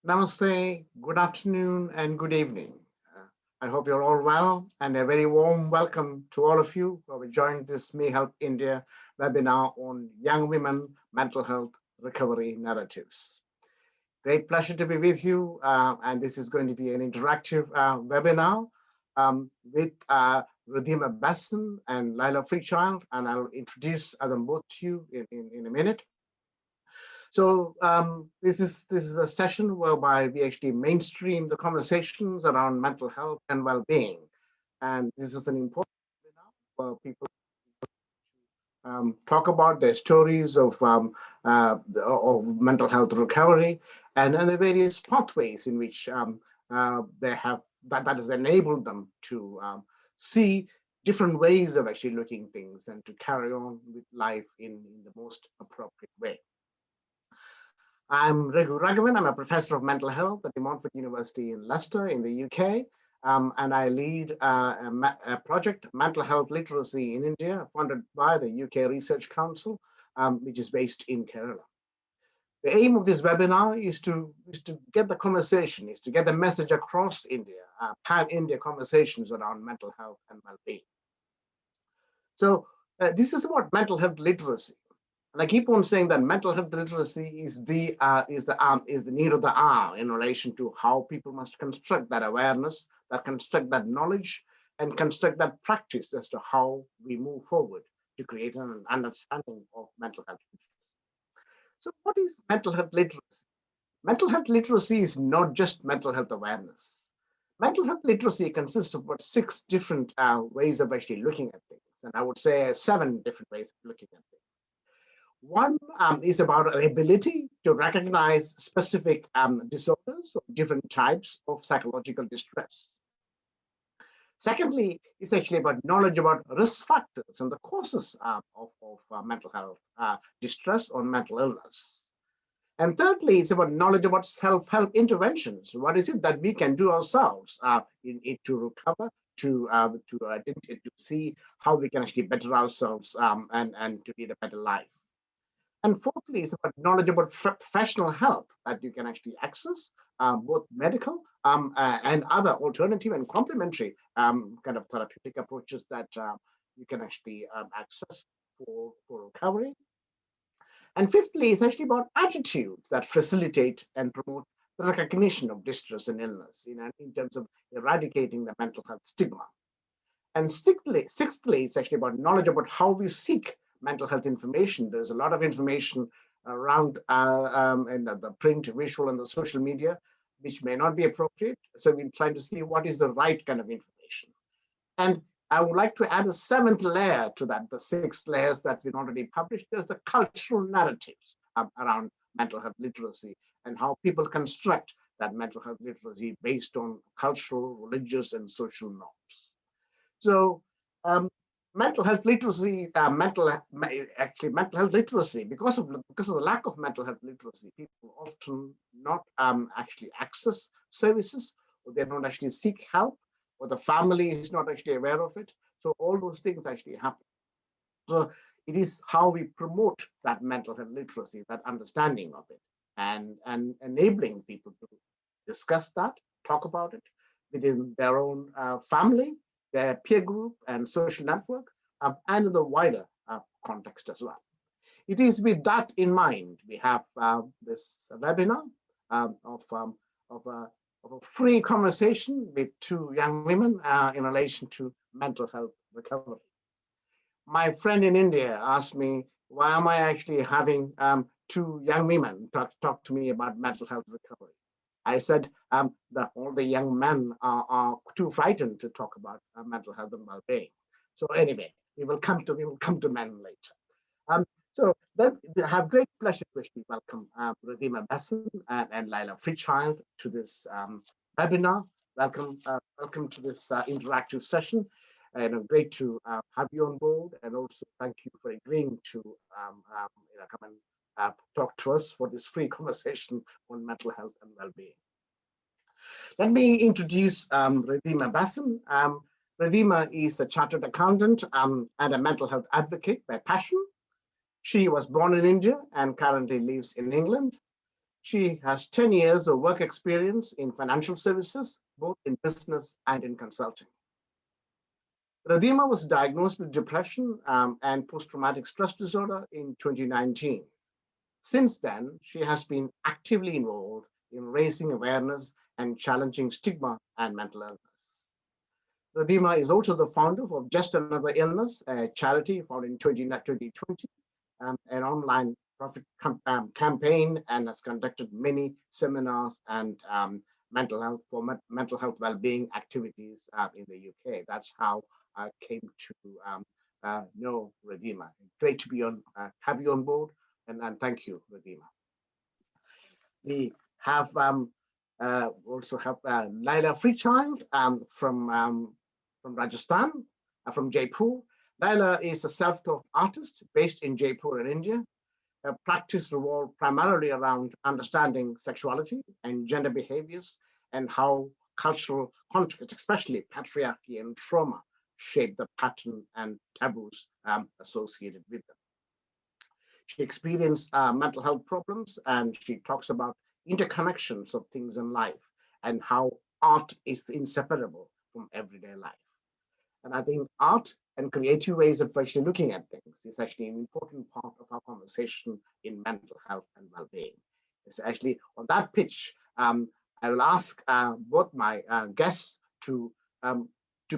Namaste, good afternoon, and good evening. I hope you're all well, and a very warm welcome to all of you who have joined this MeHeLP India webinar on young women mental health recovery narratives. Great pleasure to be with you, and this is going to be an interactive webinar with Ridhima Bhasin and Lyla FreeChild, and I'll introduce them both to you in a minute. So this is a session whereby we actually mainstream the conversations around mental health and well-being, and this is an important webinar where people talk about their stories of mental health recovery and the various pathways in which they have that has enabled them to see different ways of actually looking things and to carry on with life in the most appropriate way. I'm Raghu Raghavan. I'm a professor of mental health at DeMontfort University in Leicester in the UK. And I lead a project, Mental Health Literacy in India, funded by the UK Research Council, which is based in Kerala. The aim of this webinar is to get the conversation, is to get the message across India, pan-India conversations around mental health and well-being. So this is about mental health literacy. And I keep on saying that mental health literacy is the need of the hour in relation to how people must construct that awareness, construct that knowledge, and construct that practice as to how we move forward to create an understanding of mental health literacy. So what is mental health literacy? Mental health literacy is not just mental health awareness. Mental health literacy consists of about 6 different ways of actually looking at things. And I would say 7 different ways of looking at things. One is about an ability to recognize specific disorders or different types of psychological distress. Secondly, it's actually about knowledge about risk factors and the causes of mental health distress or mental illness. And thirdly, it's about knowledge about self-help interventions. What is it that we can do ourselves to recover, to see how we can actually better ourselves and to lead a better life. And fourthly, it's about knowledge about professional help that you can actually access, both medical and other alternative and complementary kind of therapeutic approaches that you can actually access for recovery. And fifthly, it's actually about attitudes that facilitate and promote the recognition of distress and illness in terms of eradicating the mental health stigma. And sixthly, it's actually about knowledge about how we seek mental health information. There's a lot of information around in the print, visual, and the social media, which may not be appropriate. So we're trying to see what is the right kind of information. And I would like to add a 7th layer to that, the 6 layers that we've already published. There's the cultural narratives around mental health literacy and how people construct that mental health literacy based on cultural, religious, and social norms. So mental health literacy, mental health literacy, because of the lack of mental health literacy, people often not actually access services, or they don't actually seek help, or the family is not actually aware of it. So all those things actually happen. So it is how we promote that mental health literacy, that understanding of it, and enabling people to discuss that, talk about it within their own family, their peer group and social network, and in the wider context as well. It is with that in mind, we have this webinar of a free conversation with 2 young women in relation to mental health recovery. My friend in India asked me, why am I actually having 2 young women talk to me about mental health recovery? I said that all the young men are too frightened to talk about mental health and well-being. So anyway, we will come to men later. So then I have great pleasure to actually welcome Ridhima Bhasin and Lyla FreeChild to this webinar. Welcome to this interactive session. And great to have you on board, and also thank you for agreeing to come and talk to us for this free conversation on mental health and well-being. Let me introduce Ridhima Bhasin. Ridhima is a chartered accountant and a mental health advocate by passion. She was born in India and currently lives in England. She has 10 years of work experience in financial services, both in business and in consulting. Ridhima was diagnosed with depression and post-traumatic stress disorder in 2019. Since then, she has been actively involved in raising awareness and challenging stigma and mental illness. Ridhima is also the founder of Just Another Illness, a charity founded in 2020, an online profit campaign, and has conducted many seminars and mental health well-being activities in the UK. That's how I came to know Ridhima. Great to be have you on board, and thank you, Ridhima. We have also have Lyla FreeChild from Rajasthan, from Jaipur. Lyla is a self-taught artist based in Jaipur in India. Her practice revolved primarily around understanding sexuality and gender behaviors and how cultural context, especially patriarchy and trauma, shape the pattern and taboos associated with them. She experienced mental health problems, and she talks about interconnections of things in life and how art is inseparable from everyday life. And I think art and creative ways of actually looking at things is actually an important part of our conversation in mental health and well-being. It's actually on that pitch, I will ask both my guests to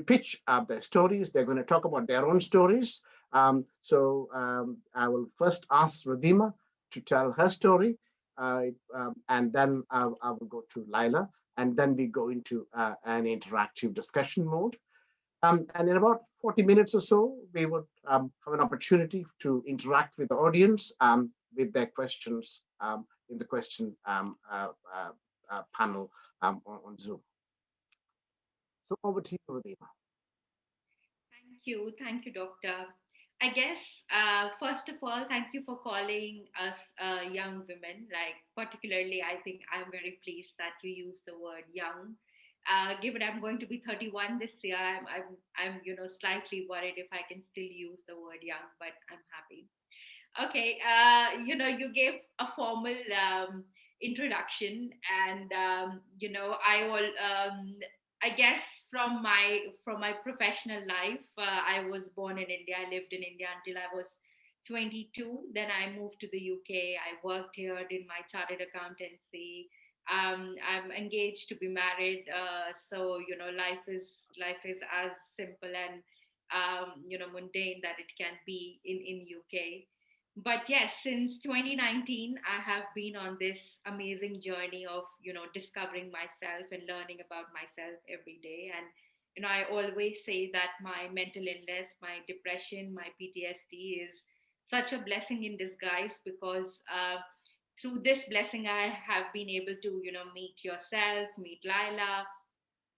pitch their stories. They're going to talk about their own stories. I will first ask Ridhima to tell her story, and then I will go to Lyla, and then we go into an interactive discussion mode. And in about 40 minutes or so, we would have an opportunity to interact with the audience with their questions in the question panel on Zoom. So over to you, Ridhima. Thank you, Doctor. I guess, first of all, thank you for calling us young women. Like, particularly, I think I'm very pleased that you use the word young. Given I'm going to be 31 this year, I'm slightly worried if I can still use the word young, but I'm happy. Okay, you gave a formal introduction, and I guess from my professional life, I was born in India. I lived in India until I was 22. Then I moved to the UK. I worked here, did my chartered accountancy. I'm engaged to be married, so life is as simple and mundane that it can be in UK. But yes, since 2019, I have been on this amazing journey of discovering myself and learning about myself every day. And I always say that my mental illness, my depression, my PTSD is such a blessing in disguise, because through this blessing I have been able to meet yourself, meet Lyla,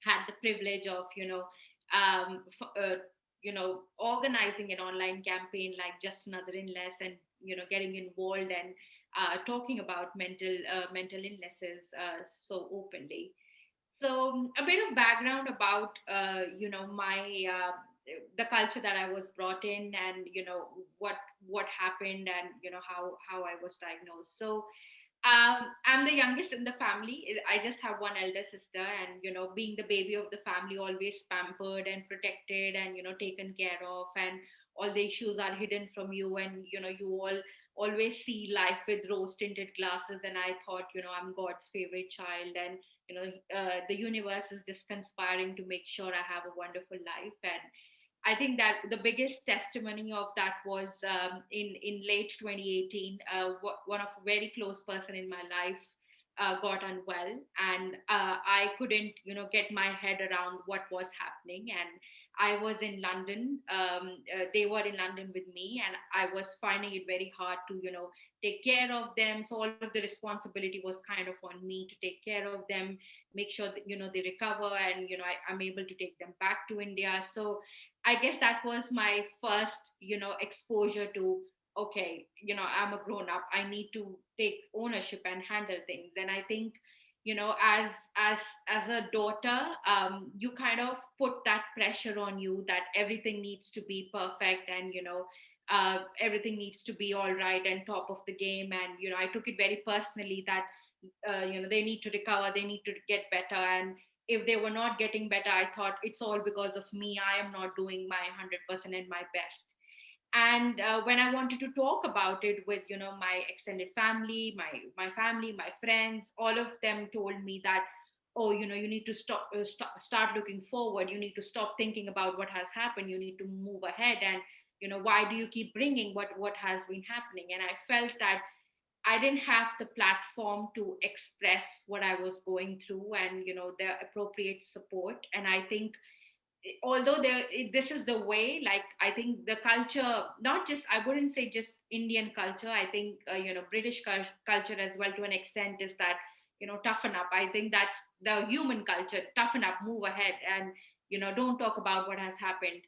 had the privilege of organizing an online campaign like Just Another Illness, and getting involved and talking about mental illnesses so openly. So a bit of background about my the culture that I was brought in, and what happened, and how I was diagnosed. So I'm the youngest in the family. I just have one elder sister, and being the baby of the family, always pampered and protected, and taken care of, and all the issues are hidden from you, and you all always see life with rose-tinted glasses. And I thought, I'm God's favorite child, and the universe is just conspiring to make sure I have a wonderful life. And I think that the biggest testimony of that was in late 2018. One of a very close person in my life got unwell, and I couldn't, get my head around what was happening. And I was in London. They were in London with me, and I was finding it very hard to, take care of them. So all of the responsibility was kind of on me to take care of them, make sure that they recover, and I'm able to take them back to India. So I guess that was my first, exposure to, okay, I'm a grown up. I need to take ownership and handle things. And I think, as a daughter, you kind of put that pressure on you that everything needs to be perfect, and everything needs to be all right and top of the game. And I took it very personally that they need to recover, they need to get better. And if they were not getting better, I thought it's all because of me. I am not doing my 100% and my best. And when I wanted to talk about it with my extended family, my family, my friends, all of them told me that, oh, you need to start looking forward. You need to stop thinking about what has happened. You need to move ahead. And why do you keep bringing what has been happening? And I felt that I didn't have the platform to express what I was going through, and the appropriate support. And I think, although this is the way, like, I think the culture, not just, I wouldn't say just Indian culture, I think British culture as well, to an extent, is that toughen up. I think that's the human culture: toughen up, move ahead, and don't talk about what has happened.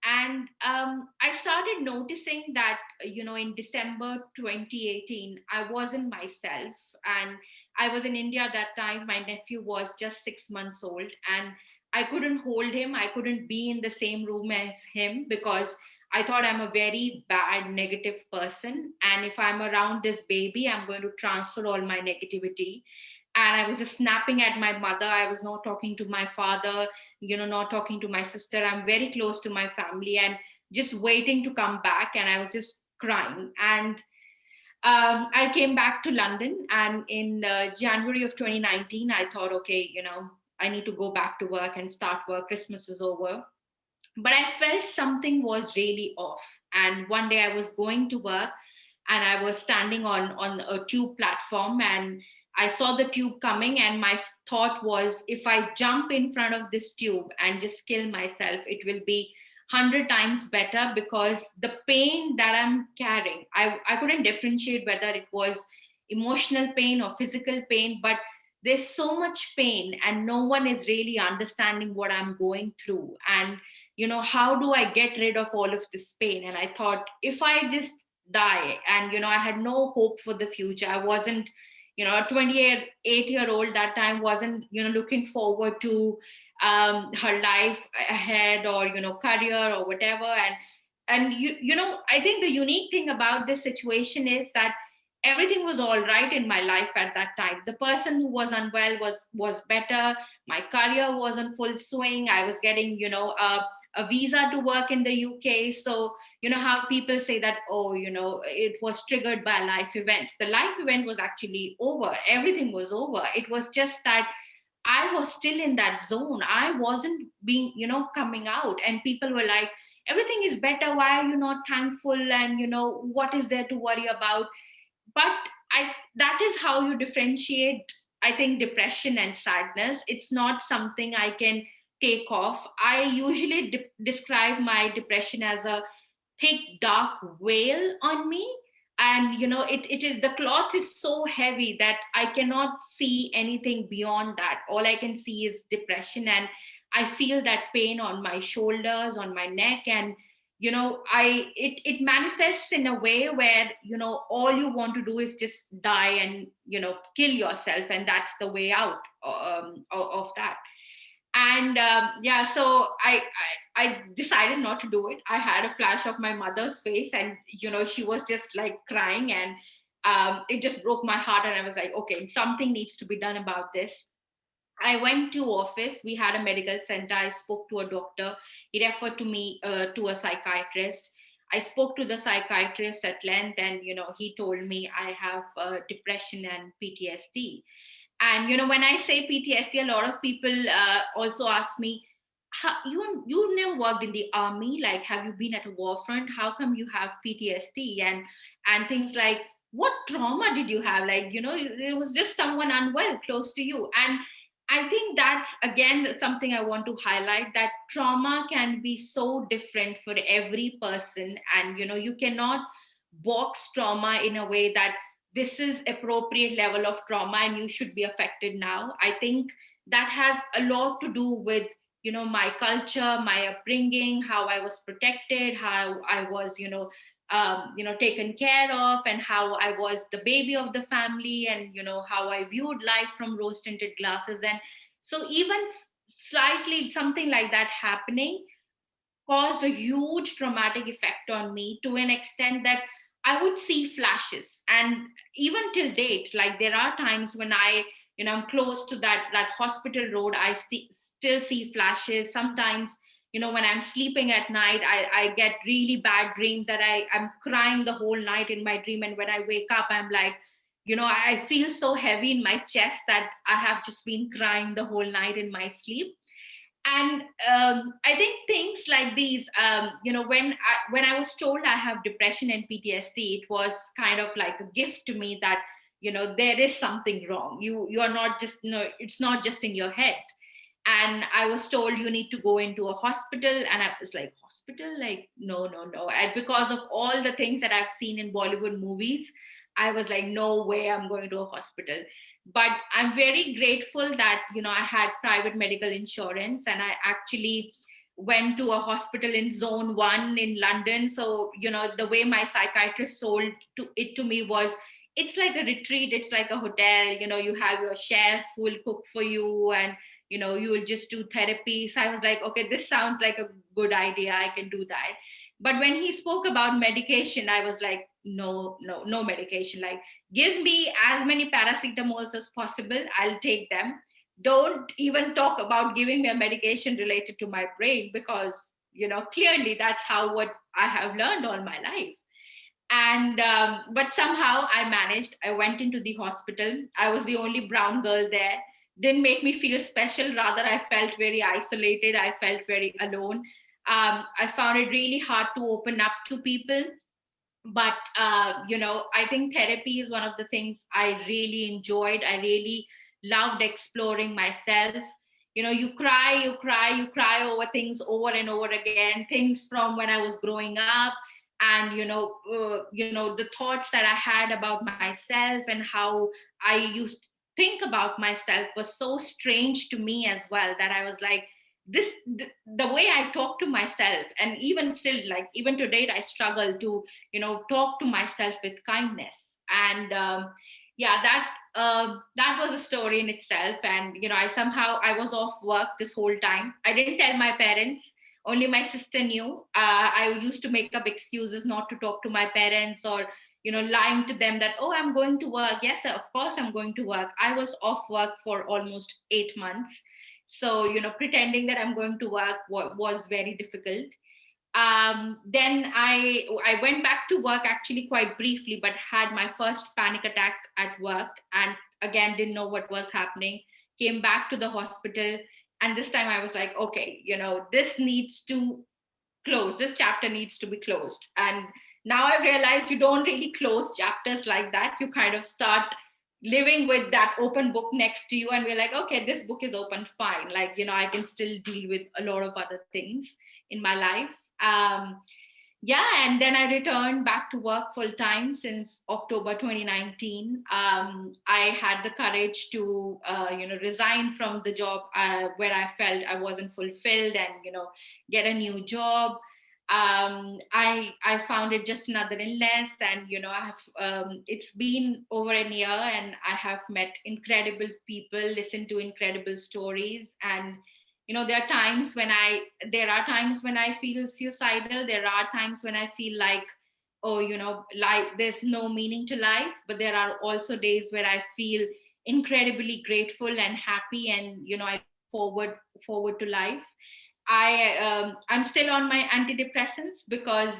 And I started noticing that in December 2018 I wasn't myself. And I was in India at that time. My nephew was just 6 months old, and I couldn't hold him. I couldn't be in the same room as him, because I thought I'm a very bad, negative person. And if I'm around this baby, I'm going to transfer all my negativity. And I was just snapping at my mother. I was not talking to my father, not talking to my sister. I'm very close to my family, and just waiting to come back. And I was just crying. And I came back to London, and in January of 2019, I thought, okay, I need to go back to work and start work. Christmas is over. But I felt something was really off. And one day I was going to work, and I was standing on a tube platform, and I saw the tube coming, and my thought was, if I jump in front of this tube and just kill myself, it will be 100 times better, because the pain that I'm carrying, I couldn't differentiate whether it was emotional pain or physical pain, but there's so much pain, and no one is really understanding what I'm going through. And how do I get rid of all of this pain? And I thought, if I just die, and I had no hope for the future. I wasn't, a 28-year-old that time, wasn't looking forward to her life ahead, or career or whatever. And I think the unique thing about this situation is that everything was all right in my life at that time. The person who was unwell was better. My career was in full swing. I was getting a visa to work in the UK. So how people say that, oh, it was triggered by a life event. The life event was actually over. Everything was over. It was just that I was still in that zone. I wasn't being, coming out. And people were like, everything is better. Why are you not thankful? And, what is there to worry about? But I that is how you differentiate, I think, depression and sadness. It's not something I can take off. I usually describe my depression as a thick dark veil on me. And it is, the cloth is so heavy that I cannot see anything beyond that. All I can see is depression, and I feel that pain on my shoulders, on my neck. And it manifests in a way where all you want to do is just die and kill yourself, and that's the way out of that. And yeah, so I decided not to do it. I had a flash of my mother's face, and she was just like crying. And it just broke my heart, and I was like, okay, something needs to be done about this. I went to office. We had a medical center. I spoke to a doctor. He referred to me to a psychiatrist. I spoke to the psychiatrist at length, and he told me I have depression and PTSD. And when I say PTSD, a lot of people also ask me, you never worked in the army? Like, have you been at a war front? How come you have PTSD? And things like, what trauma did you have? Like, it was just someone unwell close to you. And I think that's again something I want to highlight, that trauma can be so different for every person. And you cannot box trauma in a way that this is appropriate level of trauma and you should be affected now. I think that has a lot to do with my culture, my upbringing, how I was protected, how I was taken care of, and how I was the baby of the family, and how I viewed life from rose tinted glasses. And so even slightly something like that happening caused a huge traumatic effect on me, to an extent that I would see flashes. And even till date, like there are times when I'm close to that hospital road, I still see flashes. Sometimes, when I'm sleeping at night, I get really bad dreams that I'm crying the whole night in my dream. And when I wake up, I'm like, I feel so heavy in my chest that I have just been crying the whole night in my sleep. And I think things like these, when I was told I have depression and PTSD, it was kind of like a gift to me that there is something wrong. You are not just, it's not just in your head. And I was told you need to go into a hospital, and I was like, hospital? Like, no, no, no. And because of all the things that I've seen in Bollywood movies, I was like, no way I'm going to a hospital. But I'm very grateful that I had private medical insurance, and I actually went to a hospital in zone 1 in London. So the way my psychiatrist sold to me was, it's like a retreat, it's like a hotel. You have your chef who will cook for you, and you will just do therapy. So I was like, okay, this sounds like a good idea, I can do that. But when he spoke about medication, I was like, no, no, no medication. Like, give me as many paracetamols as possible, I'll take them. Don't even talk about giving me a medication related to my brain, because clearly that's how what I have learned all my life. And but somehow I managed. I went into the hospital. I was the only brown girl there. Didn't make me feel special, rather I felt very isolated, I felt very alone. I found it really hard to open up to people. But I think therapy is one of the things I really enjoyed. I really loved exploring myself. You cry, you cry, you cry over things over and over again, things from when I was growing up. And the thoughts that I had about myself and how I used to think about myself was so strange to me as well, that I was like, the way I talk to myself, and even still, like even to date, I struggle to talk to myself with kindness. And yeah, that was a story in itself. And I was off work this whole time. I didn't tell my parents, only my sister knew. I used to make up excuses not to talk to my parents, or lying to them that, oh, I'm going to work. Yes sir, of course I'm going to work. I was off work for almost 8 months. So pretending that I'm going to work was very difficult. Then I went back to work actually quite briefly, but had my first panic attack at work, and again didn't know what was happening. Came back to the hospital, and this time I was like, okay, this needs to close. This chapter needs to be closed. And now I've realized you don't really close chapters like that. You kind of start living with that open book next to you, and we're like, okay, this book is open, fine. Like I can still deal with a lot of other things in my life. Yeah, and then I returned back to work full time since October 2019. I had the courage to resign from the job where I felt I wasn't fulfilled, and get a new job. I found it just another illness, and I have it's been over a year, and I have met incredible people, listened to incredible stories. And there are times when I feel suicidal. There are times when I feel like, oh, like there's no meaning to life. But there are also days where I feel incredibly grateful and happy, and I forward to life. I'm still on my antidepressants because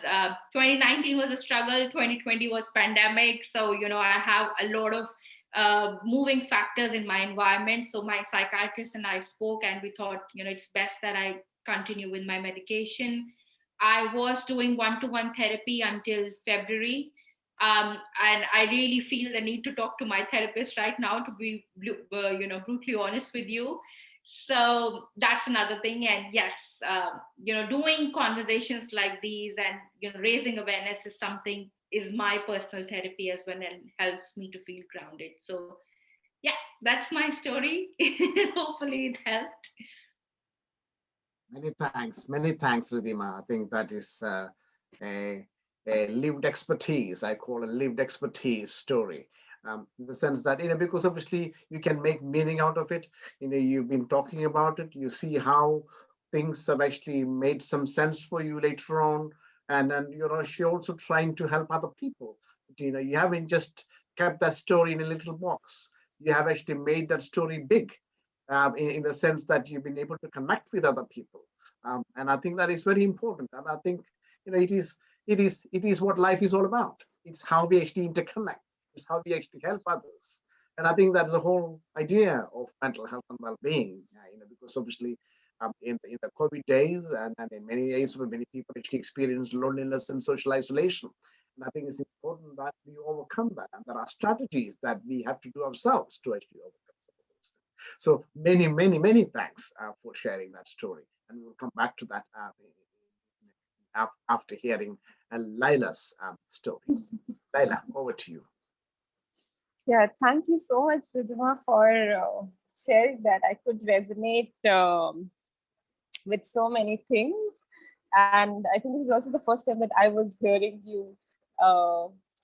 2019 was a struggle, 2020 was pandemic. So I have a lot of moving factors in my environment. So my psychiatrist and I spoke, and we thought it's best that I continue with my medication. I was doing one-to-one therapy until February. And I really feel the need to talk to my therapist right now, to be brutally honest with you. So that's another thing. And yes, doing conversations like these and raising awareness is my personal therapy as well, and helps me to feel grounded. So yeah, that's my story. Hopefully it helped. Many thanks, Ridhima. I think that is a, a lived expertise. I call a lived expertise story. In the sense that, because obviously you can make meaning out of it. You've been talking about it. You see how things have actually made some sense for you later on. And then, she also trying to help other people. You haven't just kept that story in a little box. You have actually made that story big, in the sense that you've been able to connect with other people. And I think that is very important. And I think, it is what life is all about. It's how we actually interconnect. It's how we actually help others. And I think that's the whole idea of mental health and well-being, because obviously, in the COVID days, and in many ways, when many people actually experience loneliness and social isolation. And I think it's important that we overcome that. And there are strategies that we have to do ourselves to actually overcome some of those things. So many, many, many thanks for sharing that story. And we'll come back to that after hearing Lyla's story. Lyla, over to you. Yeah, thank you so much, Ridhima, for sharing that. I could resonate with so many things. And I think this is also the first time that I was hearing you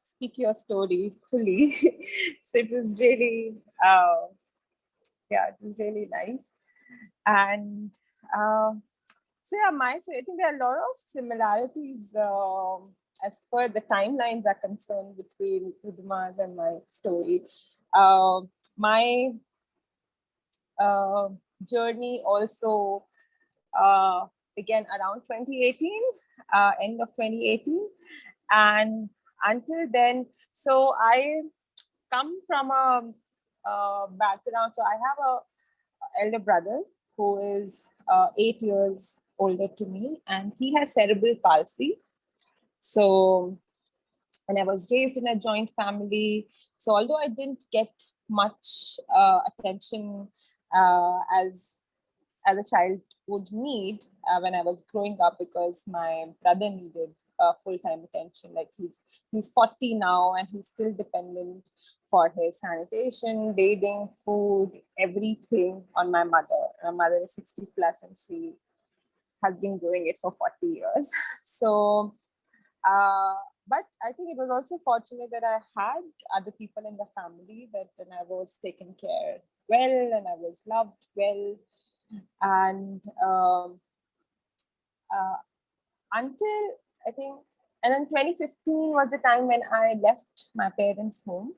speak your story fully. So it was really, it was really nice. And so yeah, my story, I think there are a lot of similarities as per the timelines are concerned between Ridhima's and my story. My journey also began around 2018, end of 2018. And until then, so I come from a background. So I have a elder brother who is 8 years older to me, and he has cerebral palsy. So, and I was raised in a joint family. So although I didn't get much attention as a child would need when I was growing up, because my brother needed full-time attention. Like he's 40 now, and he's still dependent for his sanitation, bathing, food, everything on my mother. My mother is 60 plus, and she has been doing it for 40 years. So, but I think it was also fortunate that I had other people in the family that I was taken care well, and I was loved well. And until I think, and then 2015 was the time when I left my parents' home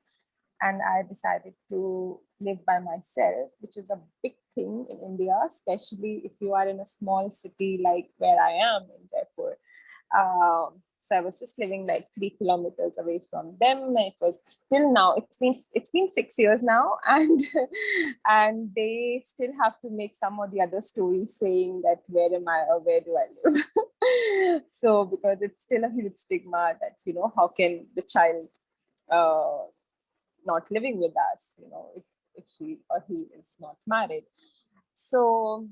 and I decided to live by myself, which is a big thing in India, especially if you are in a small city like where I am in Jaipur. So I was just living like 3 kilometers away from them. It was till now, it's been 6 years now, and and they still have to make some of the other stories saying that where am I or where do I live? So because it's still a huge stigma that, how can the child not living with us, if she or he is not married. So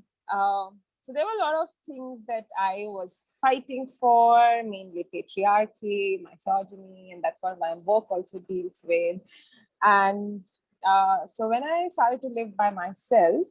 so there were a lot of things that I was fighting for, mainly patriarchy, misogyny, and that's what my work also deals with. And so when I started to live by myself,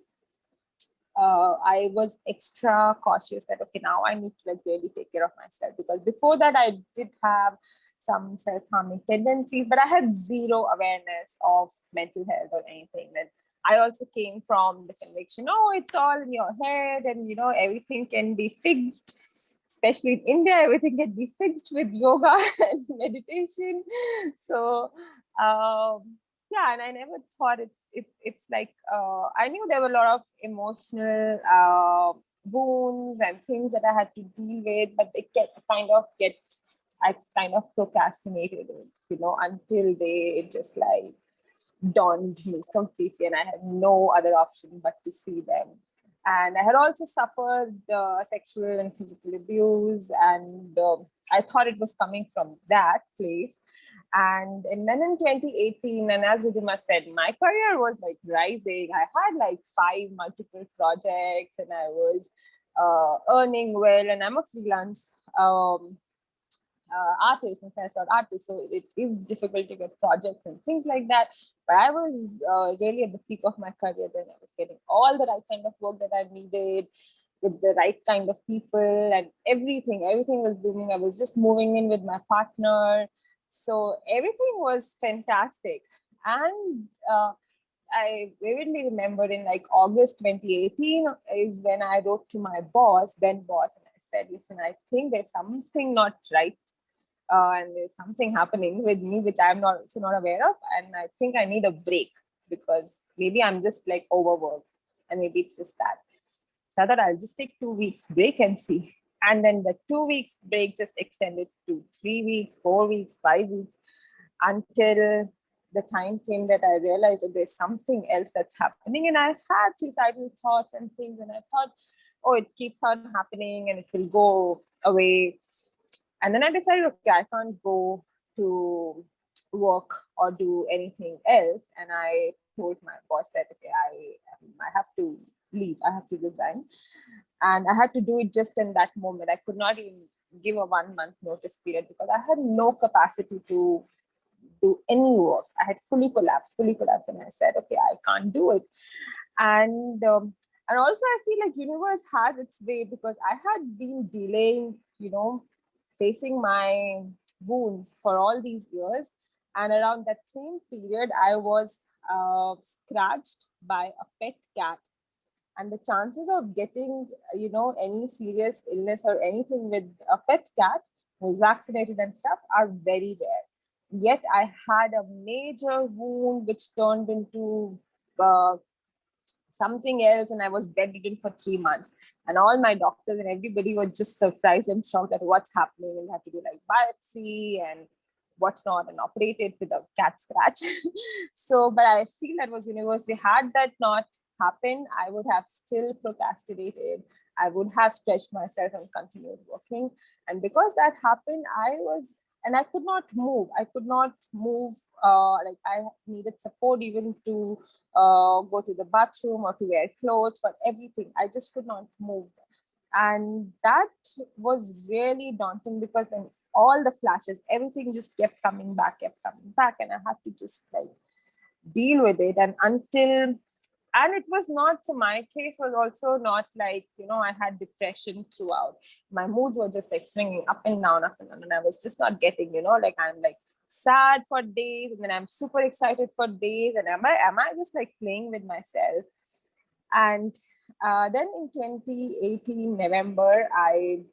I was extra cautious that, okay, now I need to really take care of myself, because before that I did have some self-harming tendencies, but I had zero awareness of mental health or anything. And I also came from the conviction, it's all in your head, and everything can be fixed. Especially in India, everything can be fixed with yoga and meditation. So yeah, and I never thought it's like, I knew there were a lot of emotional wounds and things that I had to deal with, but I kind of procrastinated it, until they just like dawned me completely, and I had no other option but to see them. And I had also suffered sexual and physical abuse, and I thought it was coming from that place. And then in 2018, and as Ridhima said, my career was like rising. I had like 5 multiple projects, and I was earning well, and I'm a freelance artist and self-taught artist, so it is difficult to get projects and things like that. But I was really at the peak of my career then. I was getting all the right kind of work that I needed with the right kind of people, and everything was booming. I was just moving in with my partner, so everything was fantastic. And I vividly remember in like August 2018 is when I wrote to my boss, then boss, and I said, listen, I think there's something not right. And there's something happening with me, which I'm not also not aware of. And I think I need a break because maybe I'm just like overworked and maybe it's just that. So I thought I'll just take 2 weeks break and see. And then the 2 weeks break just extended to 3 weeks, 4 weeks, 5 weeks, until the time came that I realized that there's something else that's happening. And I had suicidal thoughts and things. And I thought, oh, it keeps on happening and it will go away. And then I decided, okay, I can't go to work or do anything else. And I told my boss that, okay, I have to leave. I have to resign. And I had to do it just in that moment. I could not even give a 1 month notice period because I had no capacity to do any work. I had fully collapsed. And I said, okay, I can't do it. And also I feel like universe has its way because I had been delaying, facing my wounds for all these years. And around that same period, I was scratched by a pet cat. And the chances of getting, any serious illness or anything with a pet cat who's vaccinated and stuff are very rare. Yet I had a major wound which turned into something else, and I was bedridden for 3 months. And all my doctors and everybody were just surprised and shocked at what's happening. And had to do like biopsy and what's not, and operated with a cat scratch. So, but I feel that was universally. Had that not happened, I would have still procrastinated. I would have stretched myself and continued working. And because that happened, I could not move. Like I needed support even to go to the bathroom or to wear clothes, for everything. I just could not move. And that was really daunting because then all the flashes, everything just kept coming back. And I had to just like deal with it. And it was not, so my case was also not like, I had depression throughout. My moods were just like swinging up and down. And I was just not getting, like I'm like sad for days and then I'm super excited for days. And am I just like playing with myself? And then in 2018, November, I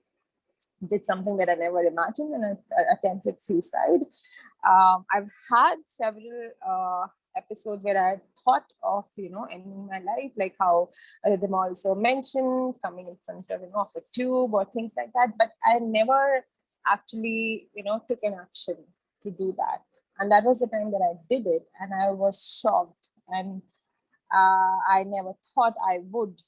did something that I never imagined, and I attempted suicide. I've had several episodes where I thought of, ending my life, like how Ridhima also mentioned, coming in front of a tube or things like that. But I never actually, took an action to do that. And that was the time that I did it, and I was shocked. And I never thought I would,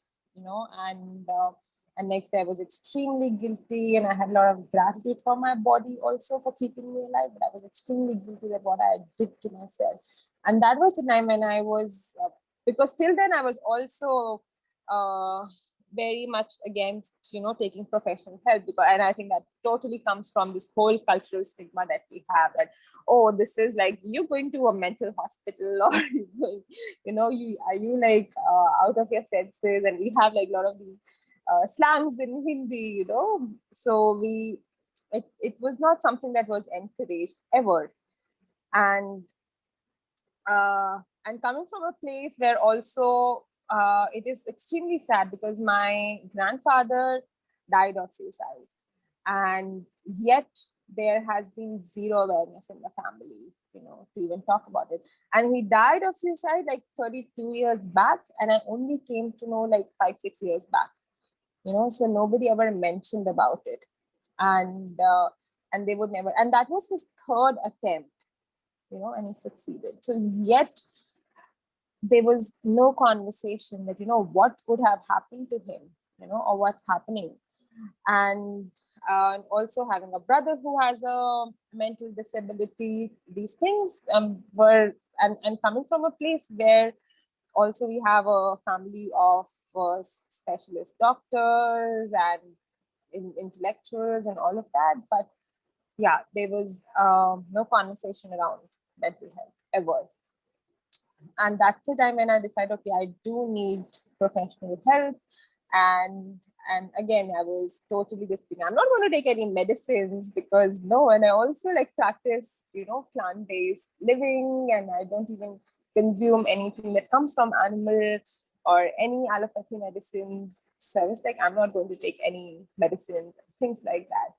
and next day I was extremely guilty, and I had a lot of gratitude for my body also for keeping me alive. But I was extremely guilty that what I did to myself. And that was the time when I was, because till then I was also very much against, taking professional help, and I think that totally comes from this whole cultural stigma that we have, that, oh, this is like you going to a mental hospital, or are you like out of your senses? And we have like a lot of these slangs in Hindi, so it was not something that was encouraged ever. And coming from a place where also it is extremely sad because my grandfather died of suicide, and yet there has been zero awareness in the family, to even talk about it. And he died of suicide like 32 years back, and I only came to know like 5-6 years back, so nobody ever mentioned about it. And they would never, and that was his third attempt, and he succeeded. So yet there was no conversation that, what would have happened to him, or what's happening. And also having a brother who has a mental disability, these things were, and coming from a place where also we have a family of specialist doctors and intellectuals and all of that. But yeah, there was no conversation around mental health ever. And that's the time when I decided, okay, I do need professional help. And again, I was totally disciplined. I'm not going to take any medicines because no, and I also like practice, plant-based living, and I don't even consume anything that comes from animal or any allopathy medicines. So I was like, I'm not going to take any medicines, things like that.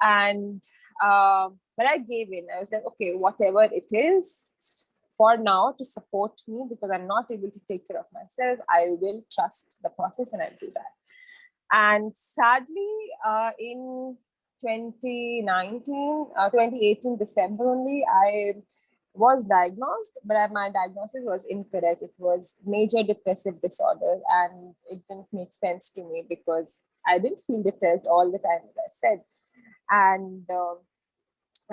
And but I gave in. I was like, okay, whatever it is for now to support me, because I'm not able to take care of myself, I will trust the process and I'll do that. And sadly, in 2018 December only, I was diagnosed, but my diagnosis was incorrect. It was major depressive disorder, and it didn't make sense to me because I didn't feel depressed all the time, as I said. And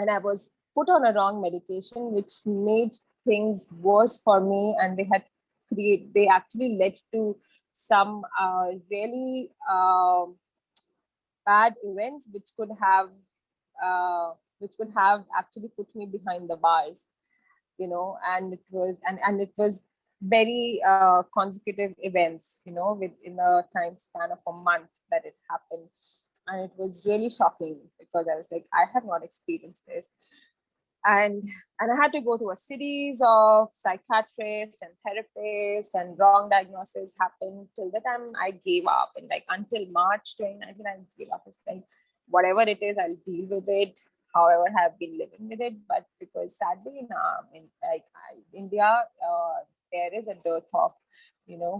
I was put on a wrong medication, which made things worse for me, and they actually led to some really bad events, which could have actually put me behind the bars, and it was very consecutive events, within a time span of a month that it happened. And it was really shocking because I was like, I have not experienced this. And I had to go to a series of psychiatrists and therapists, and wrong diagnosis happened till the time I gave up. And like until March 2019, I gave up. It's like, whatever it is, I'll deal with it. However, I have been living with it. But because sadly, in India, there is a dearth of,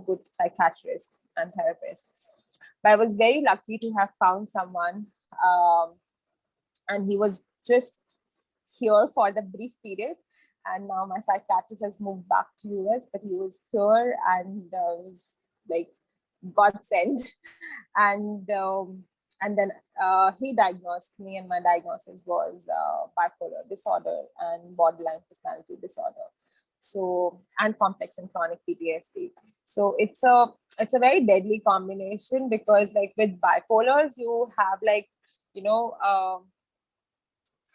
good psychiatrists and therapists. But I was very lucky to have found someone, and he was just here for the brief period. And now my psychiatrist has moved back to US, but he was here and was like God sent. And then he diagnosed me, and my diagnosis was bipolar disorder and borderline personality disorder. So, and complex and chronic PTSD. So it's a very deadly combination, because like with bipolar, you have like,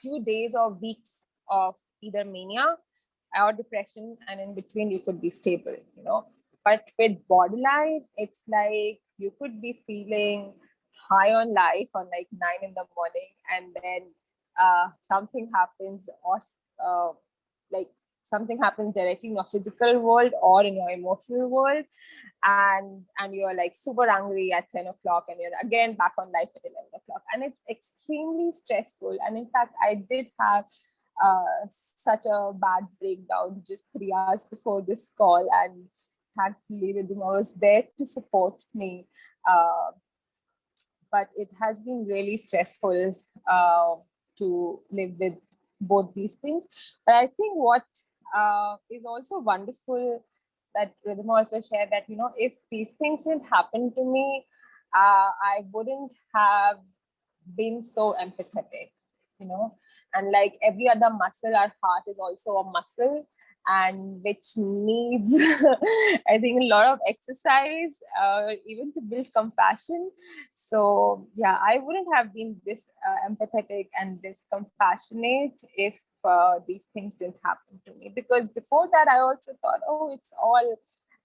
few days or weeks of either mania or depression, and in between you could be stable, But with borderline, it's like you could be feeling high on life on like 9 in the morning, and then something happens, or like something happens directly in your physical world or in your emotional world, and you're like super angry at 10 o'clock, and you're again back on life at 11 o'clock, and it's extremely stressful. And in fact, I did have such a bad breakdown just 3 hours before this call, and thankfully Ridhima was there to support me. But it has been really stressful to live with both these things. But I think what is also wonderful that Ridhima also shared, that, if these things didn't happen to me, I wouldn't have been so empathetic, and like every other muscle, our heart is also a muscle, and which needs, I think, a lot of exercise, even to build compassion. So yeah, I wouldn't have been this empathetic and this compassionate if these things didn't happen to me. Because before that, I also thought, oh, it's all,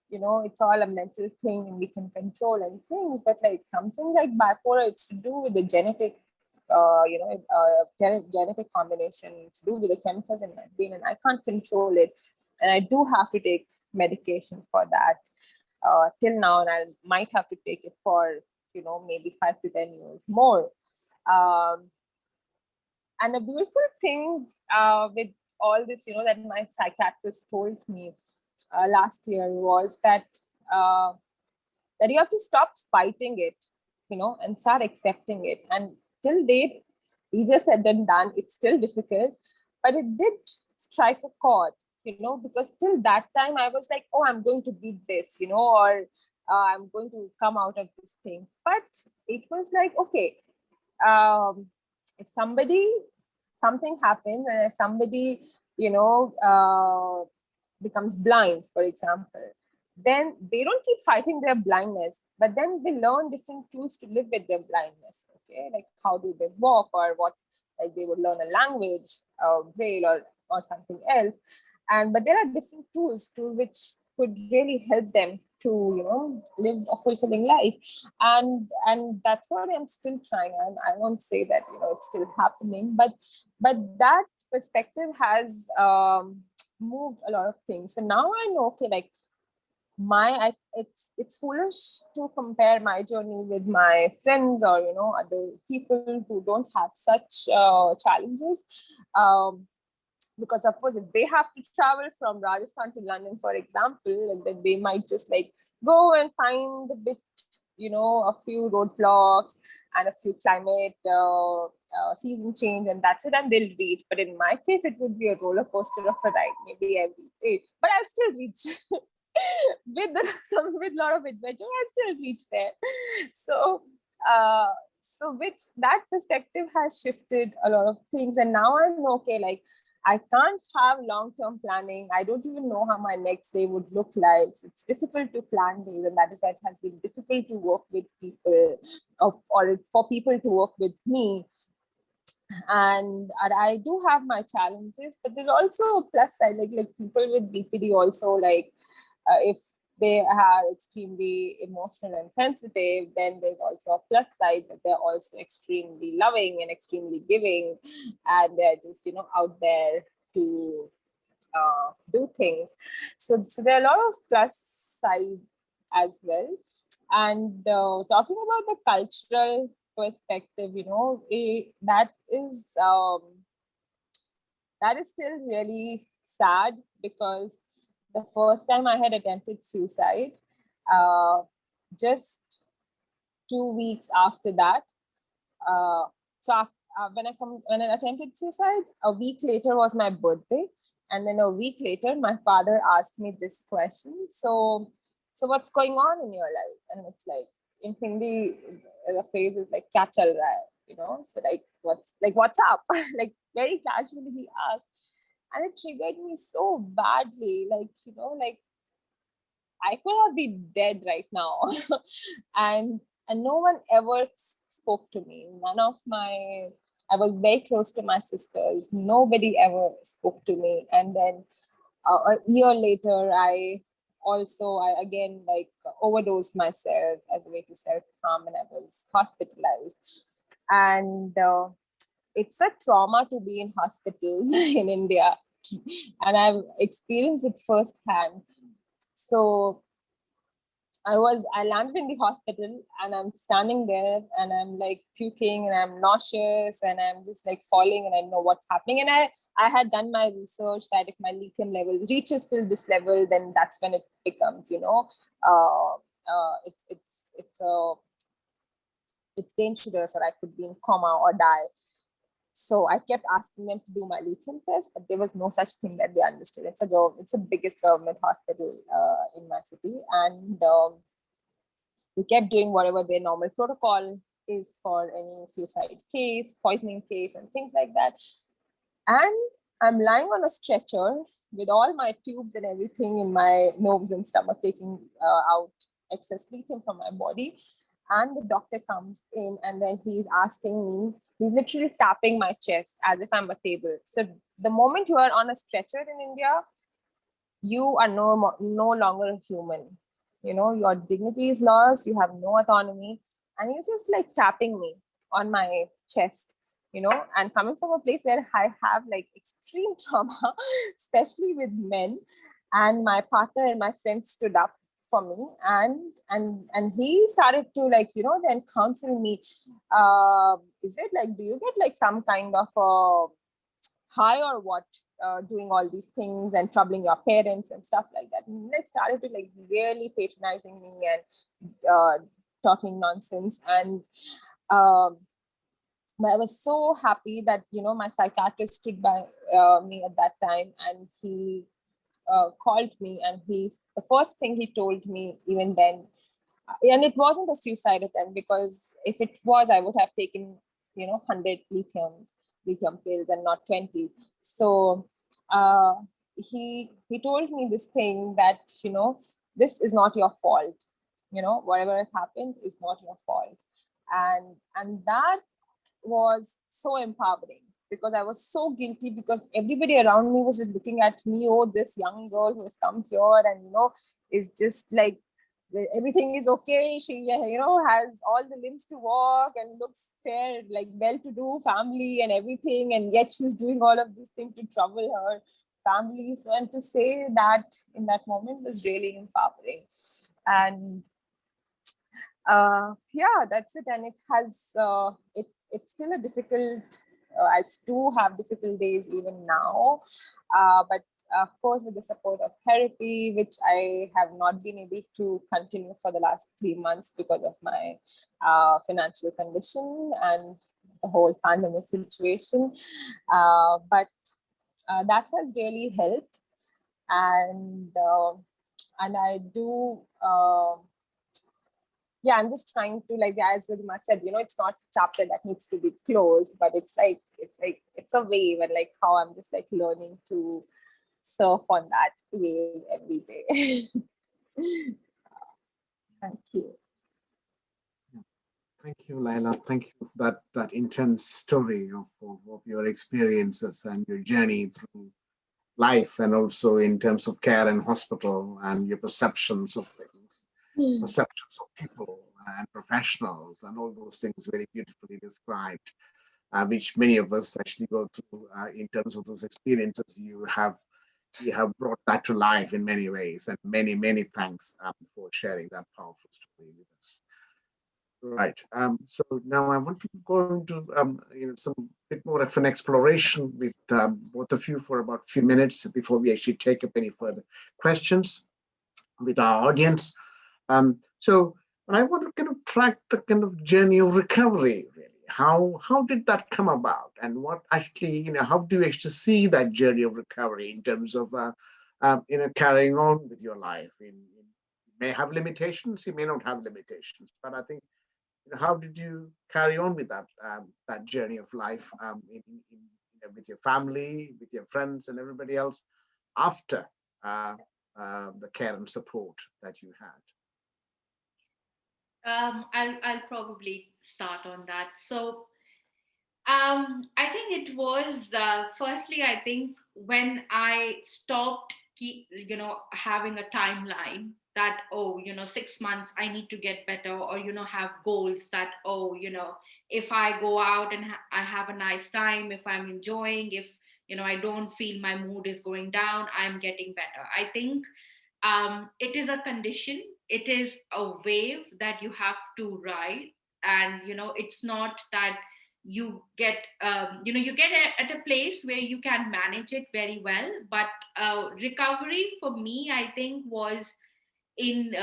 it's all a mental thing and we can control and things. But like something like bipolar, it's to do with the genetic genetic combination. It's to do with the chemicals in my brain, and I can't control it, and I do have to take medication for that till now, and I might have to take it for maybe 5 to 10 years more. And a beautiful thing with all this, that my psychiatrist told me last year was that that you have to stop fighting it, and start accepting it. And till date, easier said than done. It's still difficult, but it did strike a chord, because till that time I was like, oh, I'm going to beat this, or I'm going to come out of this thing. But it was like, okay, if something happens, and if somebody, becomes blind, for example, then they don't keep fighting their blindness, but then they learn different tools to live with their blindness. Okay, like how do they walk, or what, like they would learn a language, braille, or something else. But there are different tools to which could really help them to live a fulfilling life. And that's what I'm still trying. And I won't say that it's still happening, but that perspective has moved a lot of things. So now I know, okay, like it's foolish to compare my journey with my friends or other people who don't have such challenges, because of course if they have to travel from Rajasthan to London, for example, and then they might just like go and find a bit, a few roadblocks and a few climate season change, and that's it, and they'll reach. But in my case, it would be a roller coaster of a ride, maybe every day, but I'll still reach. with a lot of adventure, I still reach there. So which that perspective has shifted a lot of things, and now I'm okay. Like, I can't have long-term planning. I don't even know how my next day would look like. So it's difficult to plan days, and that is why it has been difficult to work with people, or for people to work with me. And I do have my challenges, but there's also a plus side. Like people with BPD also, like if they are extremely emotional and sensitive, then there's also a plus side that they're also extremely loving and extremely giving, and they're just out there to do things. So there are a lot of plus sides as well. And talking about the cultural perspective, that is still really sad, because the first time I had attempted suicide, just 2 weeks after that, when I attempted suicide, a week later was my birthday, and then a week later, my father asked me this question: So what's going on in your life? And it's like, in Hindi, the phrase is like "Kya chal raha hai?" So what's up? Like, very casually he asked. And it triggered me so badly, like I could have been dead right now. and no one ever spoke to me. I was very close to my sisters. Nobody ever spoke to me. And then a year later, I again overdosed myself as a way to self-harm, and I was hospitalized. And it's a trauma to be in hospitals in India, and I've experienced it firsthand. So I landed in the hospital, and I'm standing there, and I'm like puking, and I'm nauseous, and I'm just like falling, and I know what's happening. And I had done my research that if my lithium level reaches till this level, then that's when it becomes, it's dangerous, or I could be in coma or die. So I kept asking them to do my lithium test, but there was no such thing that they understood. It's the biggest government hospital in my city, and we kept doing whatever their normal protocol is for any suicide case, poisoning case, and things like that. And I'm lying on a stretcher with all my tubes and everything in my nose and stomach, taking out excess lithium from my body. And the doctor comes in, and then he's asking me, he's literally tapping my chest as if I'm a table. So the moment you are on a stretcher in India, you are no longer human. Your dignity is lost, you have no autonomy. And he's just like tapping me on my chest, and coming from a place where I have like extreme trauma, especially with men. And my partner and my friend stood up for me, and he started to then counsel me. Is it like, do you get like some kind of a high or what, doing all these things and troubling your parents and stuff like that? And it started to like really patronizing me and talking nonsense. And I was so happy that my psychiatrist stood by me at that time, and he called me, and the first thing he told me even then, and it wasn't a suicide attempt, because if it was, I would have taken 100 lithium pills and not 20. So he told me this thing that this is not your fault. Whatever has happened is not your fault. And that was so empowering, because I was so guilty, because everybody around me was just looking at me, oh, this young girl who has come here and is just like, everything is okay, she has all the limbs to walk and looks fair, like well-to-do family and everything, and yet she's doing all of these things to trouble her families. And to say that in that moment was really empowering. And yeah, that's it. And it has it's still a difficult. I do have difficult days even now, but of course, with the support of therapy, which I have not been able to continue for the last 3 months because of my financial condition and the whole pandemic situation. But that has really helped, and I do. Yeah, I'm just trying to, like, as Ridhima said, it's not a chapter that needs to be closed, but it's a wave, and like how I'm just like learning to surf on that wave every day. Thank you. Thank you, Lyla. Thank you for that intense story of your experiences and your journey through life, and also in terms of care and hospital and your perceptions of things, perceptions of people and professionals, and all those things very beautifully described, which many of us actually go through in terms of those experiences. You have brought that to life in many ways, and many thanks for sharing that powerful story with us. Right. So now I want to go into some bit more of an exploration with both of you for about a few minutes before we actually take up any further questions with our audience. So I want to kind of track the kind of journey of recovery, really. How did that come about, and what actually, how do you actually see that journey of recovery in terms of carrying on with your life? You may have limitations, you may not have limitations, but I think, how did you carry on with that journey of life with your family, with your friends, and everybody else after the care and support that you had? I'll probably start on that. So I think it was firstly, I think when I stopped having a timeline that, oh, 6 months I need to get better, or have goals that, oh, if I go out and I have a nice time, if I'm enjoying, if I don't feel my mood is going down, I'm getting better. I think it is a condition, it is a wave that you have to ride. And it's not that you get you get at a place where you can manage it very well. But recovery for me, I think, was in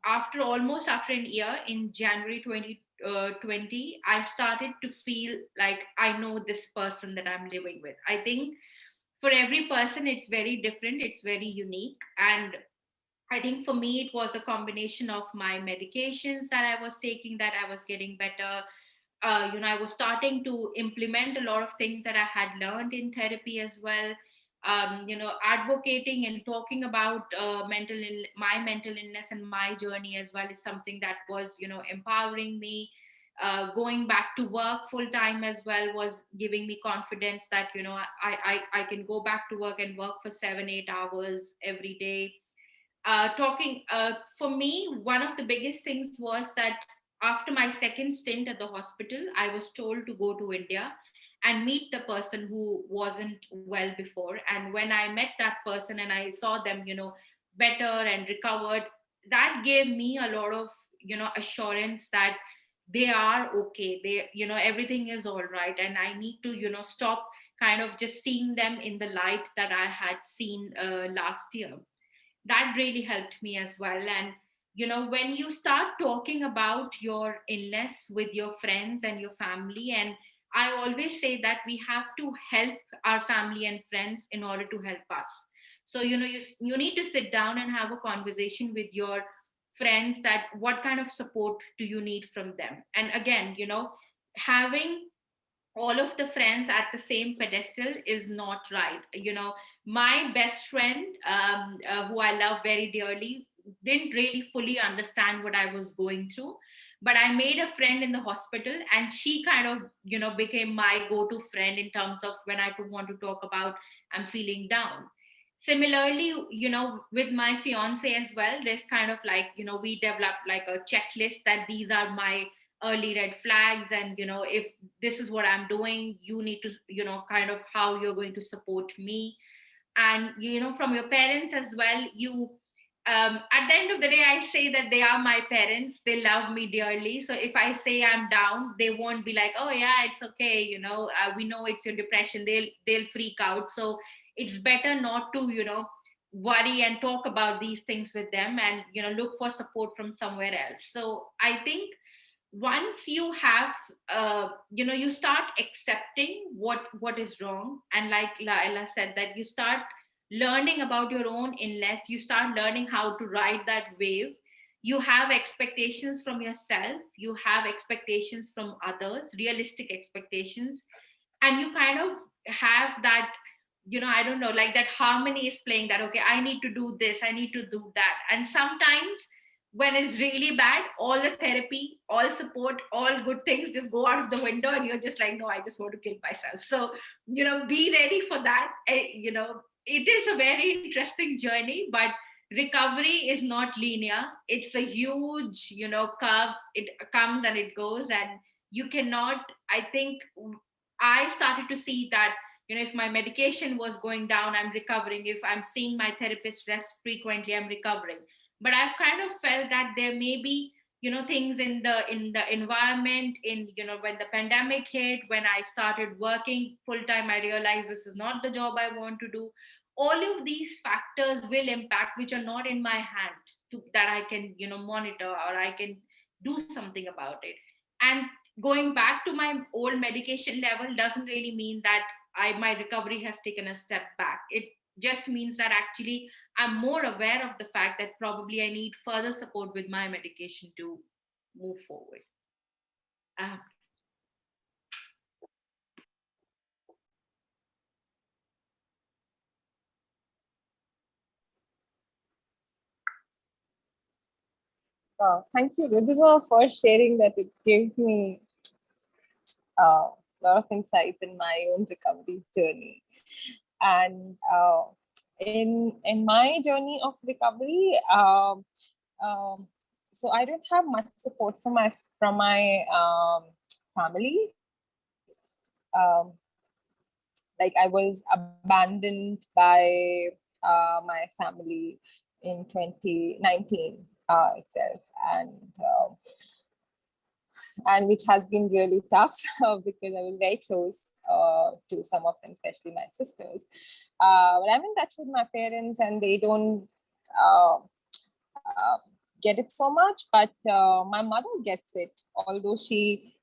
after a year, in January 2020, I started to feel like I know this person that I'm living with. I think for every person it's very different, it's very unique. And I think for me, it was a combination of my medications that I was taking, that I was getting better. I was starting to implement a lot of things that I had learned in therapy as well. Advocating and talking about my mental illness and my journey as well is something that was, empowering me. Going back to work full time as well was giving me confidence that, I can go back to work and work for 7-8 hours every day. Talking For me, one of the biggest things was that after my second stint at the hospital, I was told to go to India and meet the person who wasn't well before. And when I met that person and I saw them, better and recovered, that gave me a lot of, assurance that they are okay, they, everything is all right, and I need to, stop kind of just seeing them in the light that I had seen last year. That really helped me as well. And when you start talking about your illness with your friends and your family, and I always say that we have to help our family and friends in order to help us. So you need to sit down and have a conversation with your friends, that what kind of support do you need from them. And again, having all of the friends at the same pedestal is not right. My best friend, who I love very dearly, didn't really fully understand what I was going through. But I made a friend in the hospital, and she kind of, became my go-to friend in terms of when I would want to talk about I'm feeling down. Similarly, with my fiance as well, there's kind of like, we developed like a checklist that these are my early red flags, and if this is what I'm doing, you need to, kind of how you're going to support me. and from your parents as well. You at the end of the day, I say that they are my parents. They love me dearly. So if I say I'm down, they won't be like, oh yeah, it's okay, we know it's your depression. They'll freak out. So it's better not to worry and talk about these things with them, and look for support from somewhere else. So I think once you have you start accepting what is wrong, and like Lyla said, that you start learning about your own illness, you start learning how to ride that wave. You have expectations from yourself, you have expectations from others, realistic expectations, and you kind of have that, I don't know, like that harmony is playing, that okay, I need to do this, I need to do that. And sometimes when it's really bad, all the therapy, all support, all good things just go out of the window, and you're just like, no, I just want to kill myself. So be ready for that. It is a very interesting journey, but recovery is not linear. It's a huge curve. It comes and it goes, and you cannot, I think, I started to see that if my medication was going down, I'm recovering. If I'm seeing my therapist less frequently, I'm recovering. But I've kind of felt that there may be things in the environment, in when the pandemic hit, when I started working full time, I realized this is not the job I want to do. All of these factors will impact, which are not in my hand, that I can monitor, or I can do something about it. And going back to my old medication level doesn't really mean that my recovery has taken a step back. It just means that actually I'm more aware of the fact that probably I need further support with my medication to move forward. Uh, Thank you, Ridhima, for sharing that. It gave me a lot of insights in my own recovery journey. And in my journey of recovery, um, so I don't have much support from my family. Um, like I was abandoned by my family in 2019 itself, and which has been really tough because I was very close to some of them, especially my sisters. But I'm in touch with my parents, and they don't uh, uh, get it so much. But my mother gets it, although she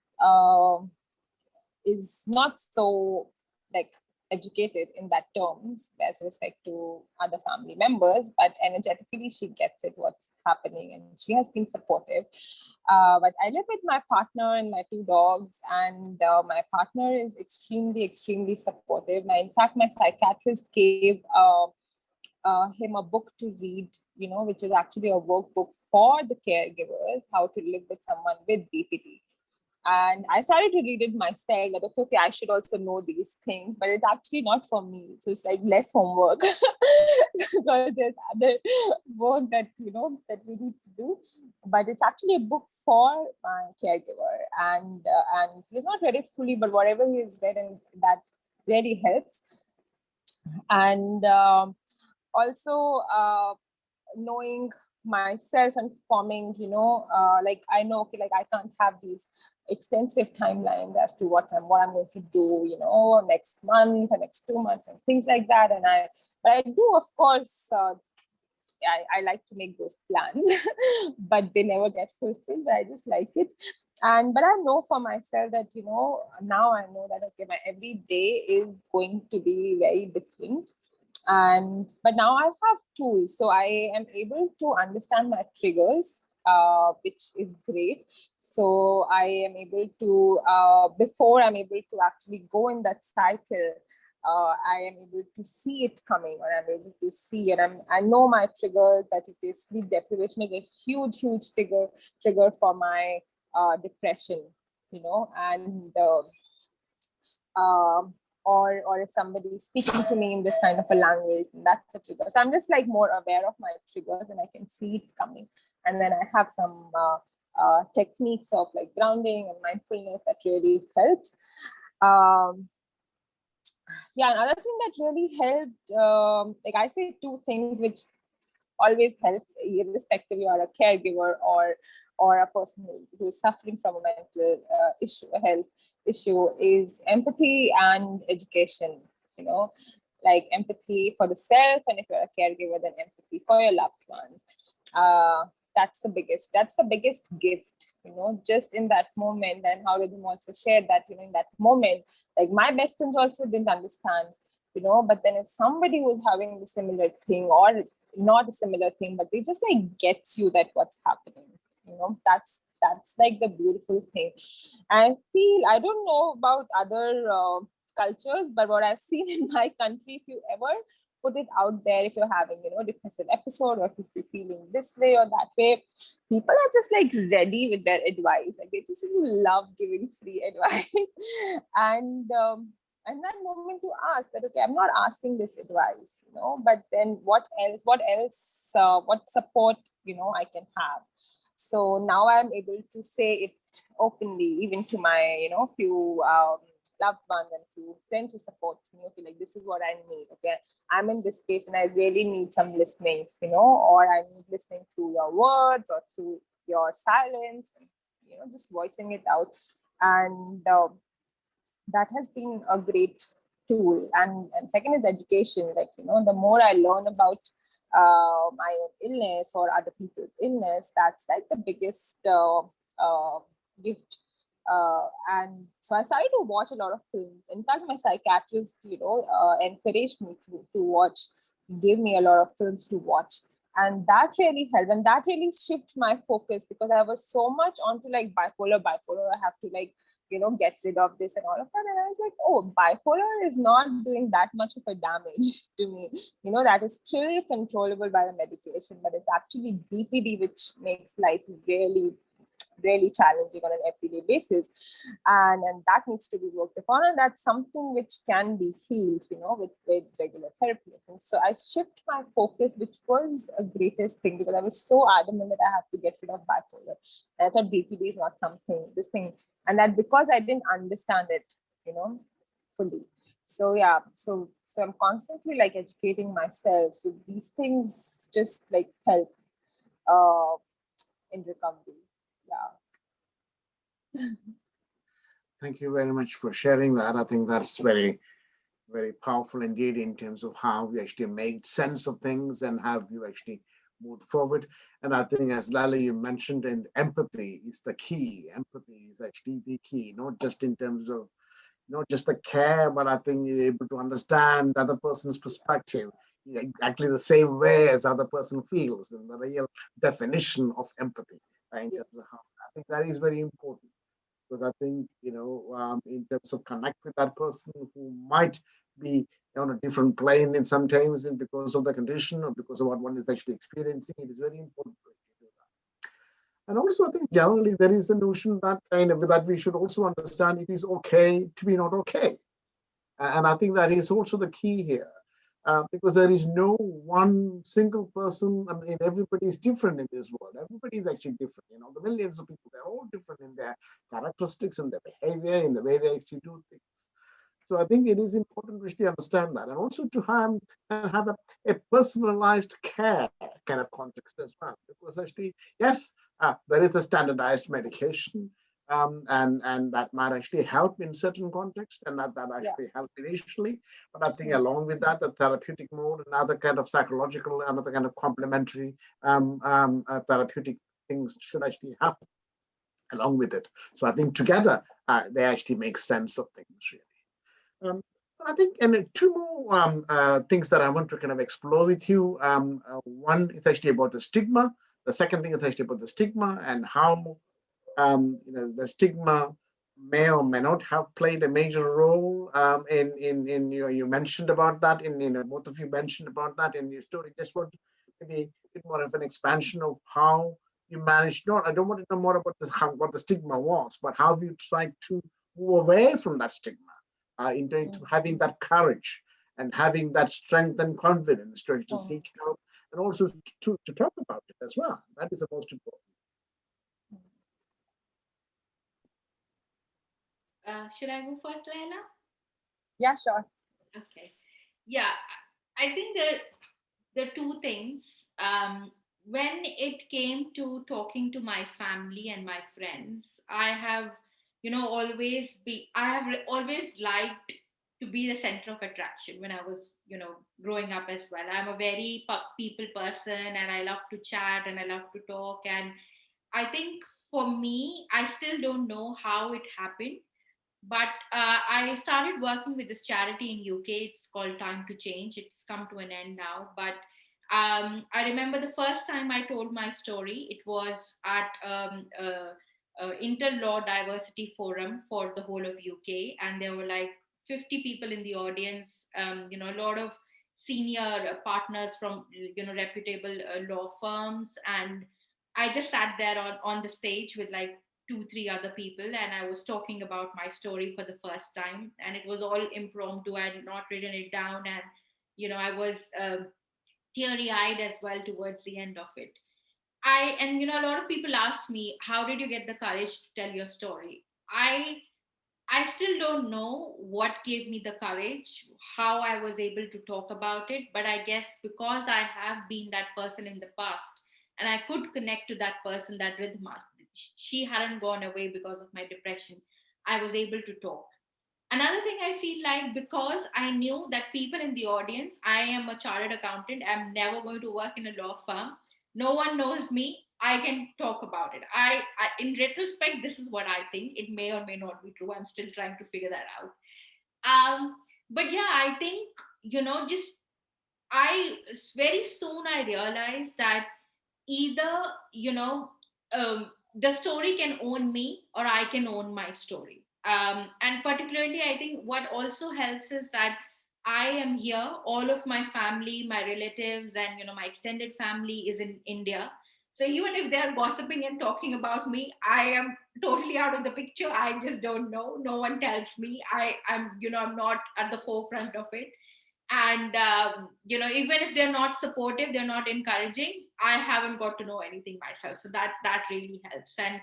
is not so like educated in that terms as respect to other family members, but energetically she gets it what's happening, and she has been supportive. But I live with my partner and my two dogs, and my partner is extremely supportive. In fact, my psychiatrist gave him a book to read, which is actually a workbook for the caregivers, how to live with someone with BPD. And I started to read it myself, that okay, I should also know these things, but it's actually not for me. So it's like less homework because there's other work that that we need to do. But it's actually a book for my caregiver, and he's not read it fully, but whatever he's read, and that really helps. And also knowing myself and forming, like I know, okay, like I can't have these extensive timelines as to what I'm going to do, next month or next 2 months and things like that. But I do, of course, I like to make those plans, but they never get fulfilled. But I just like it. But I know for myself that, now I know that, okay, my every day is going to be very different. But now I have tools, so I am able to understand my triggers, which is great. So I am able to, before I'm able to actually go in that cycle, I am able to see it coming, or I'm able to see, and I know my triggers, that it is sleep deprivation is a huge trigger for my depression, and or if somebody is speaking to me in this kind of a language, that's a trigger. So I'm just like more aware of my triggers, and I can see it coming. And then I have some techniques of like grounding and mindfulness that really helps. Yeah, another thing that really helped, like I say two things which always help, irrespective you are a caregiver or a person who is suffering from a mental issue, a health issue, is empathy and education. You know, like empathy for the self, and if you're a caregiver, then empathy for your loved ones. That's the biggest gift, just in that moment. And how Rhythm also shared that, in that moment, like my best friends also didn't understand, but then if somebody was having the similar thing, or not a similar thing, but they just like gets you that what's happening, that's like the beautiful thing. I feel, I don't know about other cultures, but what I've seen in my country, if you ever put it out there, if you're having, depressive episode, or if you're feeling this way or that way, people are just like ready with their advice. Like they just love giving free advice. And that moment to ask that, okay, I'm not asking this advice, but then what what support, I can have. So now I'm able to say it openly, even to my, few loved ones and few friends who support me. Okay, like this is what I need. Okay, I'm in this space and I really need some listening, or I need listening through your words or through your silence, and, just voicing it out. And that has been a great tool. And second is education. Like, the more I learn about my own illness or other people's illness, that's like the biggest gift. And so I started to watch a lot of films. In fact, my psychiatrist, encouraged me to watch, gave me a lot of films to watch. And that really helped. And that really shifted my focus, because I was so much onto like bipolar. I have to like, get rid of this and all of that. And I was like, oh, bipolar is not doing that much of a damage to me. That is still controllable by the medication, but it's actually BPD which makes life really, really challenging on an everyday basis. And that needs to be worked upon. And that's something which can be healed, with regular therapy. And so I shift my focus, which was a greatest thing, because I was so adamant that I have to get rid of bipolar. And I thought BPD is not this thing. And that because I didn't understand it, fully. So yeah, so I'm constantly like educating myself. So these things just like help in recovery. Yeah. Thank you very much for sharing that. I think that's very, very powerful indeed in terms of how we actually made sense of things and how you actually moved forward. And I think, as Lyla, you mentioned, and empathy is the key. Empathy is actually the key, not just in terms of not just the care, but I think you're able to understand the other person's perspective exactly the same way as other person feels, and the real definition of empathy. Right? Yeah. I think that is very important, because I think, in terms of connect with that person who might be on a different plane in sometimes, and because of the condition or because of what one is actually experiencing, it is very important to do that. And also, I think generally there is a notion that that we should also understand it is okay to be not okay. And I think that is also the key here, because there is no one single person. I mean, everybody is different in this world. Everybody is actually different. The millions of people, they're all different in their characteristics and their behavior, in the way they actually do things. So I think it is important to actually understand that, and also to have a personalized care kind of context as well. Because actually, yes, there is a standardized medication, and that might actually help in certain contexts, and that actually help initially. But I think along with that, the therapeutic mode, another kind of psychological, another kind of complementary therapeutic things should actually happen along with it. So I think together they actually make sense of things, really. I think, and two more things that I want to kind of explore with you. One is actually about the stigma. The second thing is actually about the stigma and how the stigma may or may not have played a major role in you mentioned about that in both of you mentioned about that in your story. Just want maybe a bit more of an expansion of how you managed. Not, I don't want to know more about what the stigma was, but how you tried to move away from that stigma, into having that courage and having that strength and confidence to seek help, and also to talk about it as well. That is the most important. Should I go first, Lyla? Yeah, sure. Okay. Yeah, I think the two things. When it came to talking to my family and my friends, I have, I have always liked to be the center of attraction when I was, growing up as well. I'm a very people person, and I love to chat and I love to talk. And I think for me, I still don't know how it happened, but I started working with this charity in UK. It's called Time to Change. It's come to an end now, but I remember the first time I told my story. It was at Interlaw Diversity Forum for the whole of UK, and there were like 50 people in the audience. A lot of senior partners from reputable law firms, and I just sat there on the stage with like two, three other people, and I was talking about my story for the first time. And it was all impromptu. I had not written it down, and I was teary eyed as well towards the end of it. A lot of people asked me, how did you get the courage to tell your story? I still don't know what gave me the courage, how I was able to talk about it, but I guess because I have been that person in the past, and I could connect to that person, that Ridhima, she hadn't gone away because of my depression. I was able to talk. Another thing I feel like, because I knew that people in the audience, I am a chartered accountant, I'm never going to work in a law firm. No one knows me. I can talk about it. In retrospect, this is what I think. It may or may not be true. I'm still trying to figure that out. Um, but yeah, I think, just very soon I realized that either, the story can own me or I can own my story. And particularly, I think what also helps is that I am here. All of my family, my relatives, and my extended family is in India. So even if they're gossiping and talking about me, I am totally out of the picture. I just don't know. No one tells me. I'm not at the forefront of it. And even if they're not supportive, they're not encouraging, I haven't got to know anything myself. So that really helps. And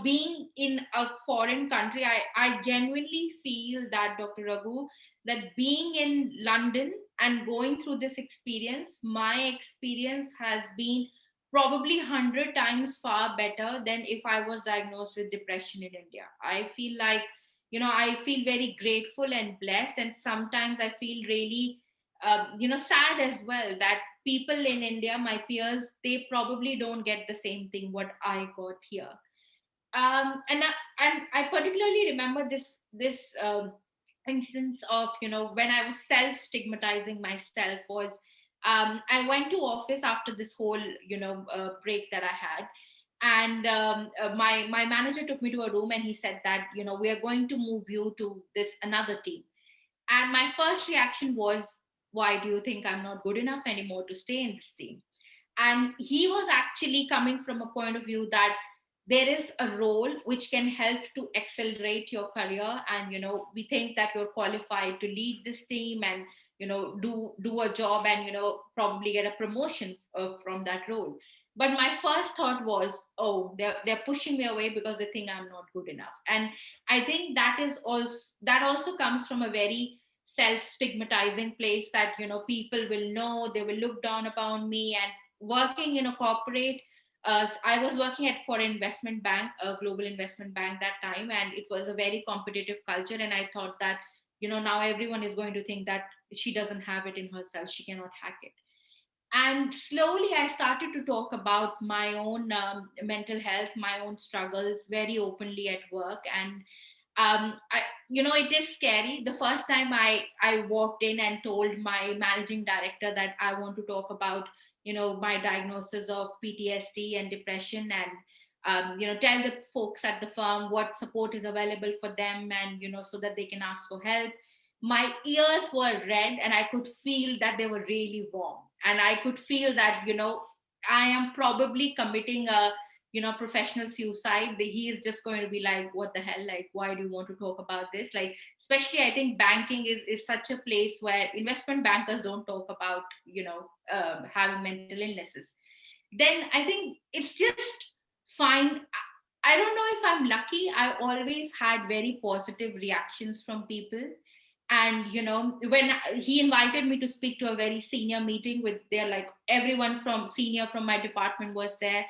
being in a foreign country, I genuinely feel that, Dr. Raghu, that being in London and going through this experience, my experience has been probably 100 times far better than if I was diagnosed with depression in India. I feel like, I feel very grateful and blessed, and sometimes I feel really sad as well that people in India, my peers, they probably don't get the same thing what I got here. And I particularly remember this instance of, when I was self stigmatizing myself, was I went to office after this whole break that I had. And my manager took me to a room and he said that, we are going to move you to this another team. And my first reaction was, why do you think I'm not good enough anymore to stay in this team? And he was actually coming from a point of view that there is a role which can help to accelerate your career, and we think that you're qualified to lead this team and do a job and probably get a promotion from that role. But my first thought was, oh, they're pushing me away because they think I'm not good enough. And I think that also comes from a very self stigmatizing place, that people will know, they will look down upon me. And working in a corporate, I was working at for an investment bank, a global investment bank that time, and it was a very competitive culture. And I thought that now everyone is going to think that she doesn't have it in herself, she cannot hack it. And slowly I started to talk about my own mental health, my own struggles, very openly at work. And it is scary. The first time I walked in and told my managing director that I want to talk about my diagnosis of PTSD and depression, and tell the folks at the firm what support is available for them, and so that they can ask for help. My ears were red, and I could feel that they were really warm, and I could feel that I am probably committing a professional suicide. He is just going to be like, what the hell, like, why do you want to talk about this? Like, especially I think banking is such a place where investment bankers don't talk about having mental illnesses. Then I think it's just fine. I don't know if I'm lucky. I always had very positive reactions from people. And when he invited me to speak to a very senior meeting with their, like, everyone from senior from my department was there.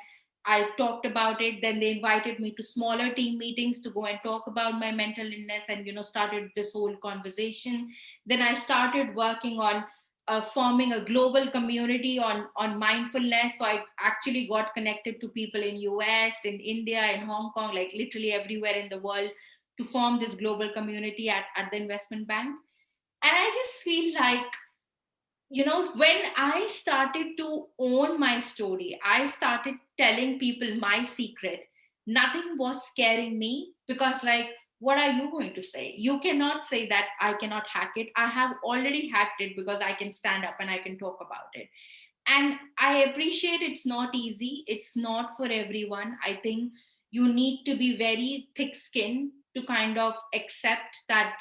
I talked about it. Then they invited me to smaller team meetings to go and talk about my mental illness, and started this whole conversation. Then I started working on forming a global community on mindfulness. So I actually got connected to people in US, in India, in Hong Kong, like literally everywhere in the world, to form this global community at the investment bank. And I just feel like, when I started to own my story, I started telling people my secret, nothing was scaring me, because, like, what are you going to say? You cannot say that I cannot hack it. I have already hacked it, because I can stand up and I can talk about it. And I appreciate it's not easy. It's not for everyone. I think you need to be very thick skinned to kind of accept that,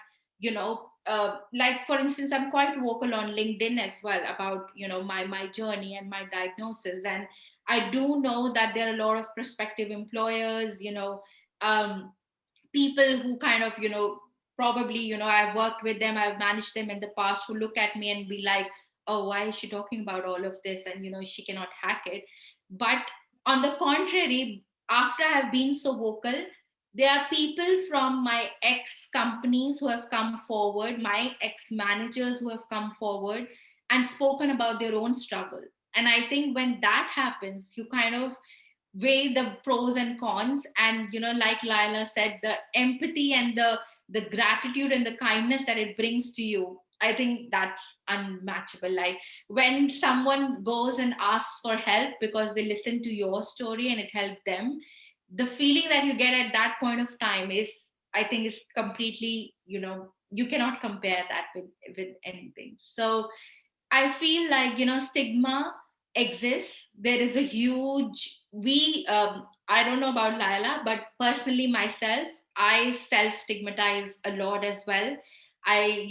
like, for instance, I'm quite vocal on LinkedIn as well about, my journey and my diagnosis. And I do know that there are a lot of prospective employers, um, people who kind of, probably, I've worked with them, I've managed them in the past, who look at me and be like, oh, why is she talking about all of this? And, she cannot hack it. But on the contrary, after I've been so vocal, there are people from my ex companies who have come forward, my ex managers who have come forward and spoken about their own struggle. And I think when that happens, you kind of weigh the pros and cons. And like Lyla said, the empathy and the gratitude and the kindness that it brings to you, I think that's unmatchable. Like, when someone goes and asks for help because they listen to your story and it helped them, the feeling that you get at that point of time is, I think, is completely, you cannot compare that with anything. So I feel like, stigma exists. There is a huge, I don't know about Lyla, but personally myself, I self stigmatize a lot as well. I,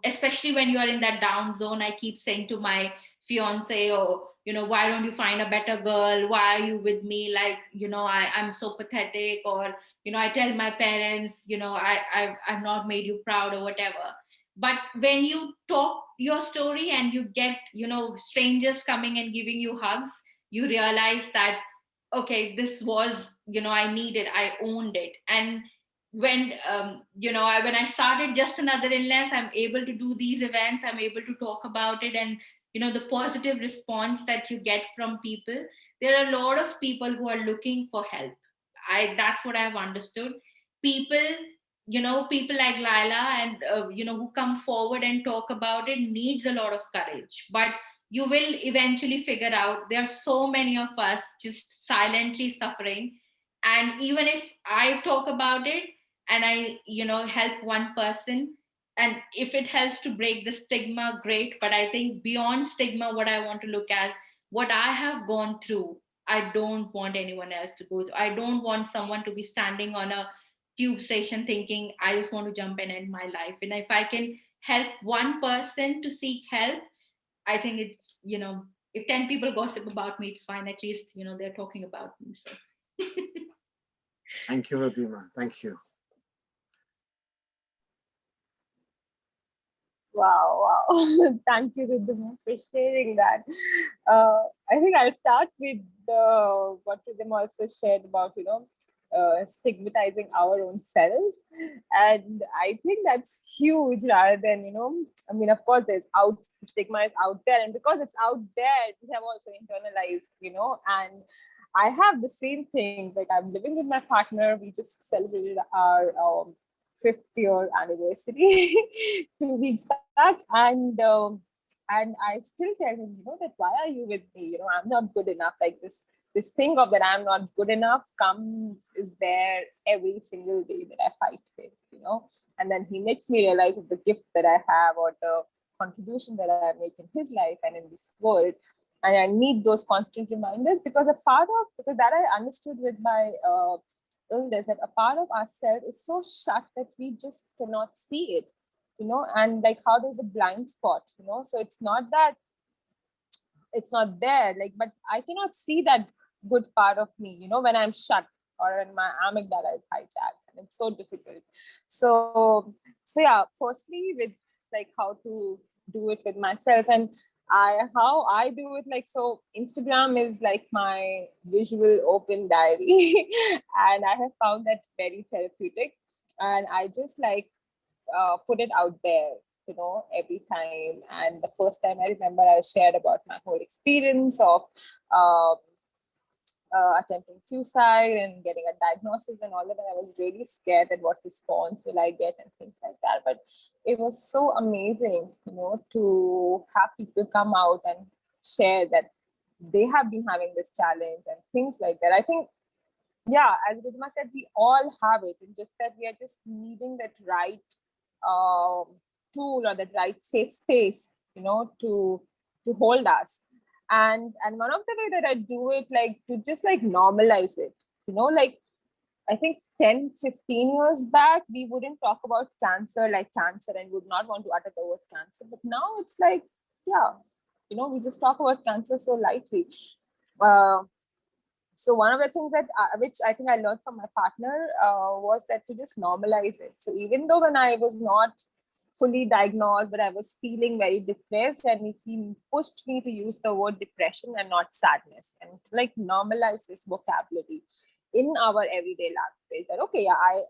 especially when you are in that down zone, I keep saying to my fiance, oh, why don't you find a better girl? Why are you with me? Like, I'm so pathetic. Or, I tell my parents, I've not made you proud or whatever. But when you talk your story and you get, strangers coming and giving you hugs, you realize that, okay, this was, I owned it. And when, when I started Just Another Illness, I'm able to do these events, I'm able to talk about it. And, the positive response that you get from people, there are a lot of people who are looking for help. That's what I've understood. People, people like Lyla, and who come forward and talk about it, needs a lot of courage. But you will eventually figure out there are so many of us just silently suffering. And even if I talk about it and I, help one person, and if it helps to break the stigma, great. But I think beyond stigma, what I want to look at, what I have gone through, I don't want anyone else to go through. I don't want someone to be standing on a tube station thinking, I just want to jump and end my life. And if I can help one person to seek help, I think it's, if 10 people gossip about me, it's fine. At least, they're talking about me. So. Thank you, Ridhima. Thank you. Wow. Thank you, Ridhima, for sharing that. I think I'll start with what Ridhima also shared about, stigmatizing our own selves. And I think that's huge rather than, I mean, of course, stigma is out there. And because it's out there, we have also internalized, and I have the same things. Like, I'm living with my partner. We just celebrated our 5th-year anniversary 2 weeks back, and I still tell him, that why are you with me? I'm not good enough. Like, this thing of that I'm not good enough is there every single day that I fight with, and then he makes me realize of the gift that I have, or the contribution that I make in his life and in this world. And I need those constant reminders, because because that I understood with my illness, that a part of ourselves is so shut that we just cannot see it, and like how there's a blind spot, so it's not that it's not there, like, but I cannot see that good part of me, when I'm shut, or when my amygdala is hijacked, and it's so difficult. So yeah, firstly, with like how to do it with myself. And how I do it, like, so Instagram is like my visual open diary, and I have found that very therapeutic. And I just like put it out there, every time. And the first time I remember, I shared about my whole experience of uh, attempting suicide and getting a diagnosis and all that. And I was really scared that what response will I get and things like that. But it was so amazing, to have people come out and share that they have been having this challenge and things like that. I think, yeah, as Ridhima said, we all have it, and just that we are just needing that right um, tool or that right safe space, to hold us. And one of the way that I do it, like, to just like normalize it, like, I think 10, 15 years back, we wouldn't talk about cancer like cancer and would not want to utter the word cancer. But now it's like, yeah, we just talk about cancer so lightly. So one of the things that which I think I learned from my partner was that to just normalize it. So even though when I was not fully diagnosed, but I was feeling very depressed, and he pushed me to use the word depression and not sadness, and to like normalize this vocabulary in our everyday language. That okay, yeah, I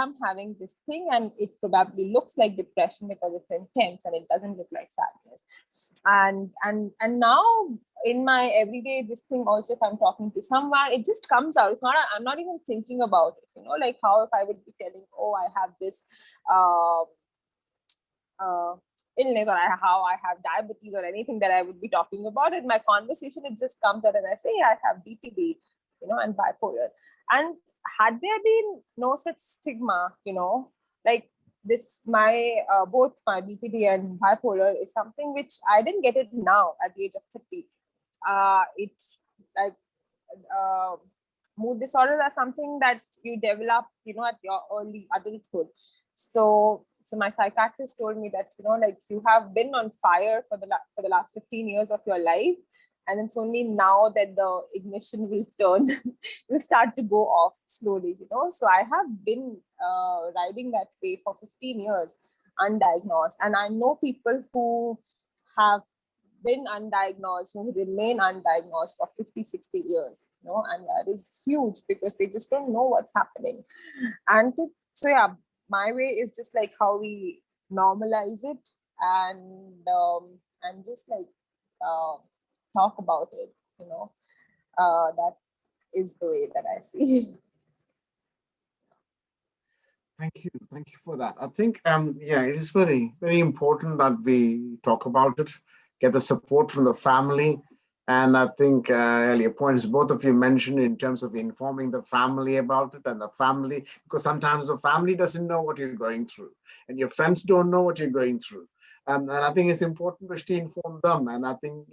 am having this thing, and it probably looks like depression because it's intense, and it doesn't look like sadness. And now in my everyday this thing also, if I'm talking to someone, it just comes out. It's not, I'm not even thinking about it, like how if I would be telling, oh, I have this illness, or how I have diabetes or anything that I would be talking about in my conversation, it just comes out and I say, I have BPD, and bipolar. And had there been no such stigma, like this, my both my BPD and bipolar is something which I didn't get it now at the age of 30. It's like mood disorders are something that you develop, at your early adulthood. So my psychiatrist told me that, like, you have been on fire for the last 15 years of your life, and it's only now that the ignition will turn, will start to go off slowly, So I have been riding that wave for 15 years undiagnosed, and I know people who have been undiagnosed, who remain undiagnosed for 50, 60 years, and that is huge because they just don't know what's happening. So yeah, my way is just like how we normalize it, and just like talk about it, that is the way that I see. Thank you for that. I think yeah, it is very, very important that we talk about it, get the support from the family. And I think earlier points both of you mentioned in terms of informing the family about it, and the family, because sometimes the family doesn't know what you're going through, and your friends don't know what you're going through. And I think it's important to actually inform them. And I think,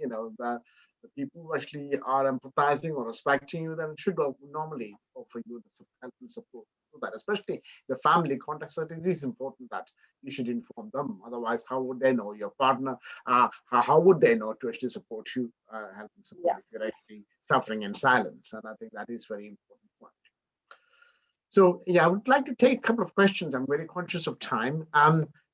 the people who actually are empathizing or respecting you, then should normally offer you the help and support to that, especially the family context. So it is important that you should inform them. Otherwise, how would they know your partner? How would they know to actually support you, help and support if you're actually suffering in silence? And I think that is very important point. So yeah, I would like to take a couple of questions. I'm very conscious of time.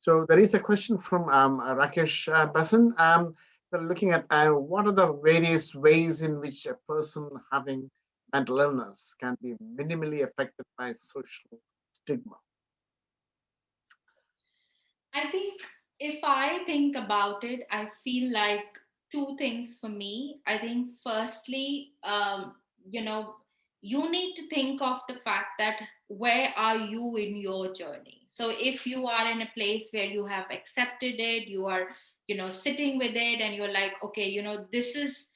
So there is a question from Rakesh Bhasin. They're looking at what are the various ways in which a person having mental illness can be minimally affected by social stigma. I think if I think about it, I feel like two things for me. I think firstly, you know, you need to think of the fact that where are you in your journey? So if you are in a place where you have accepted it, you are, sitting with it, and you're like, okay, this is,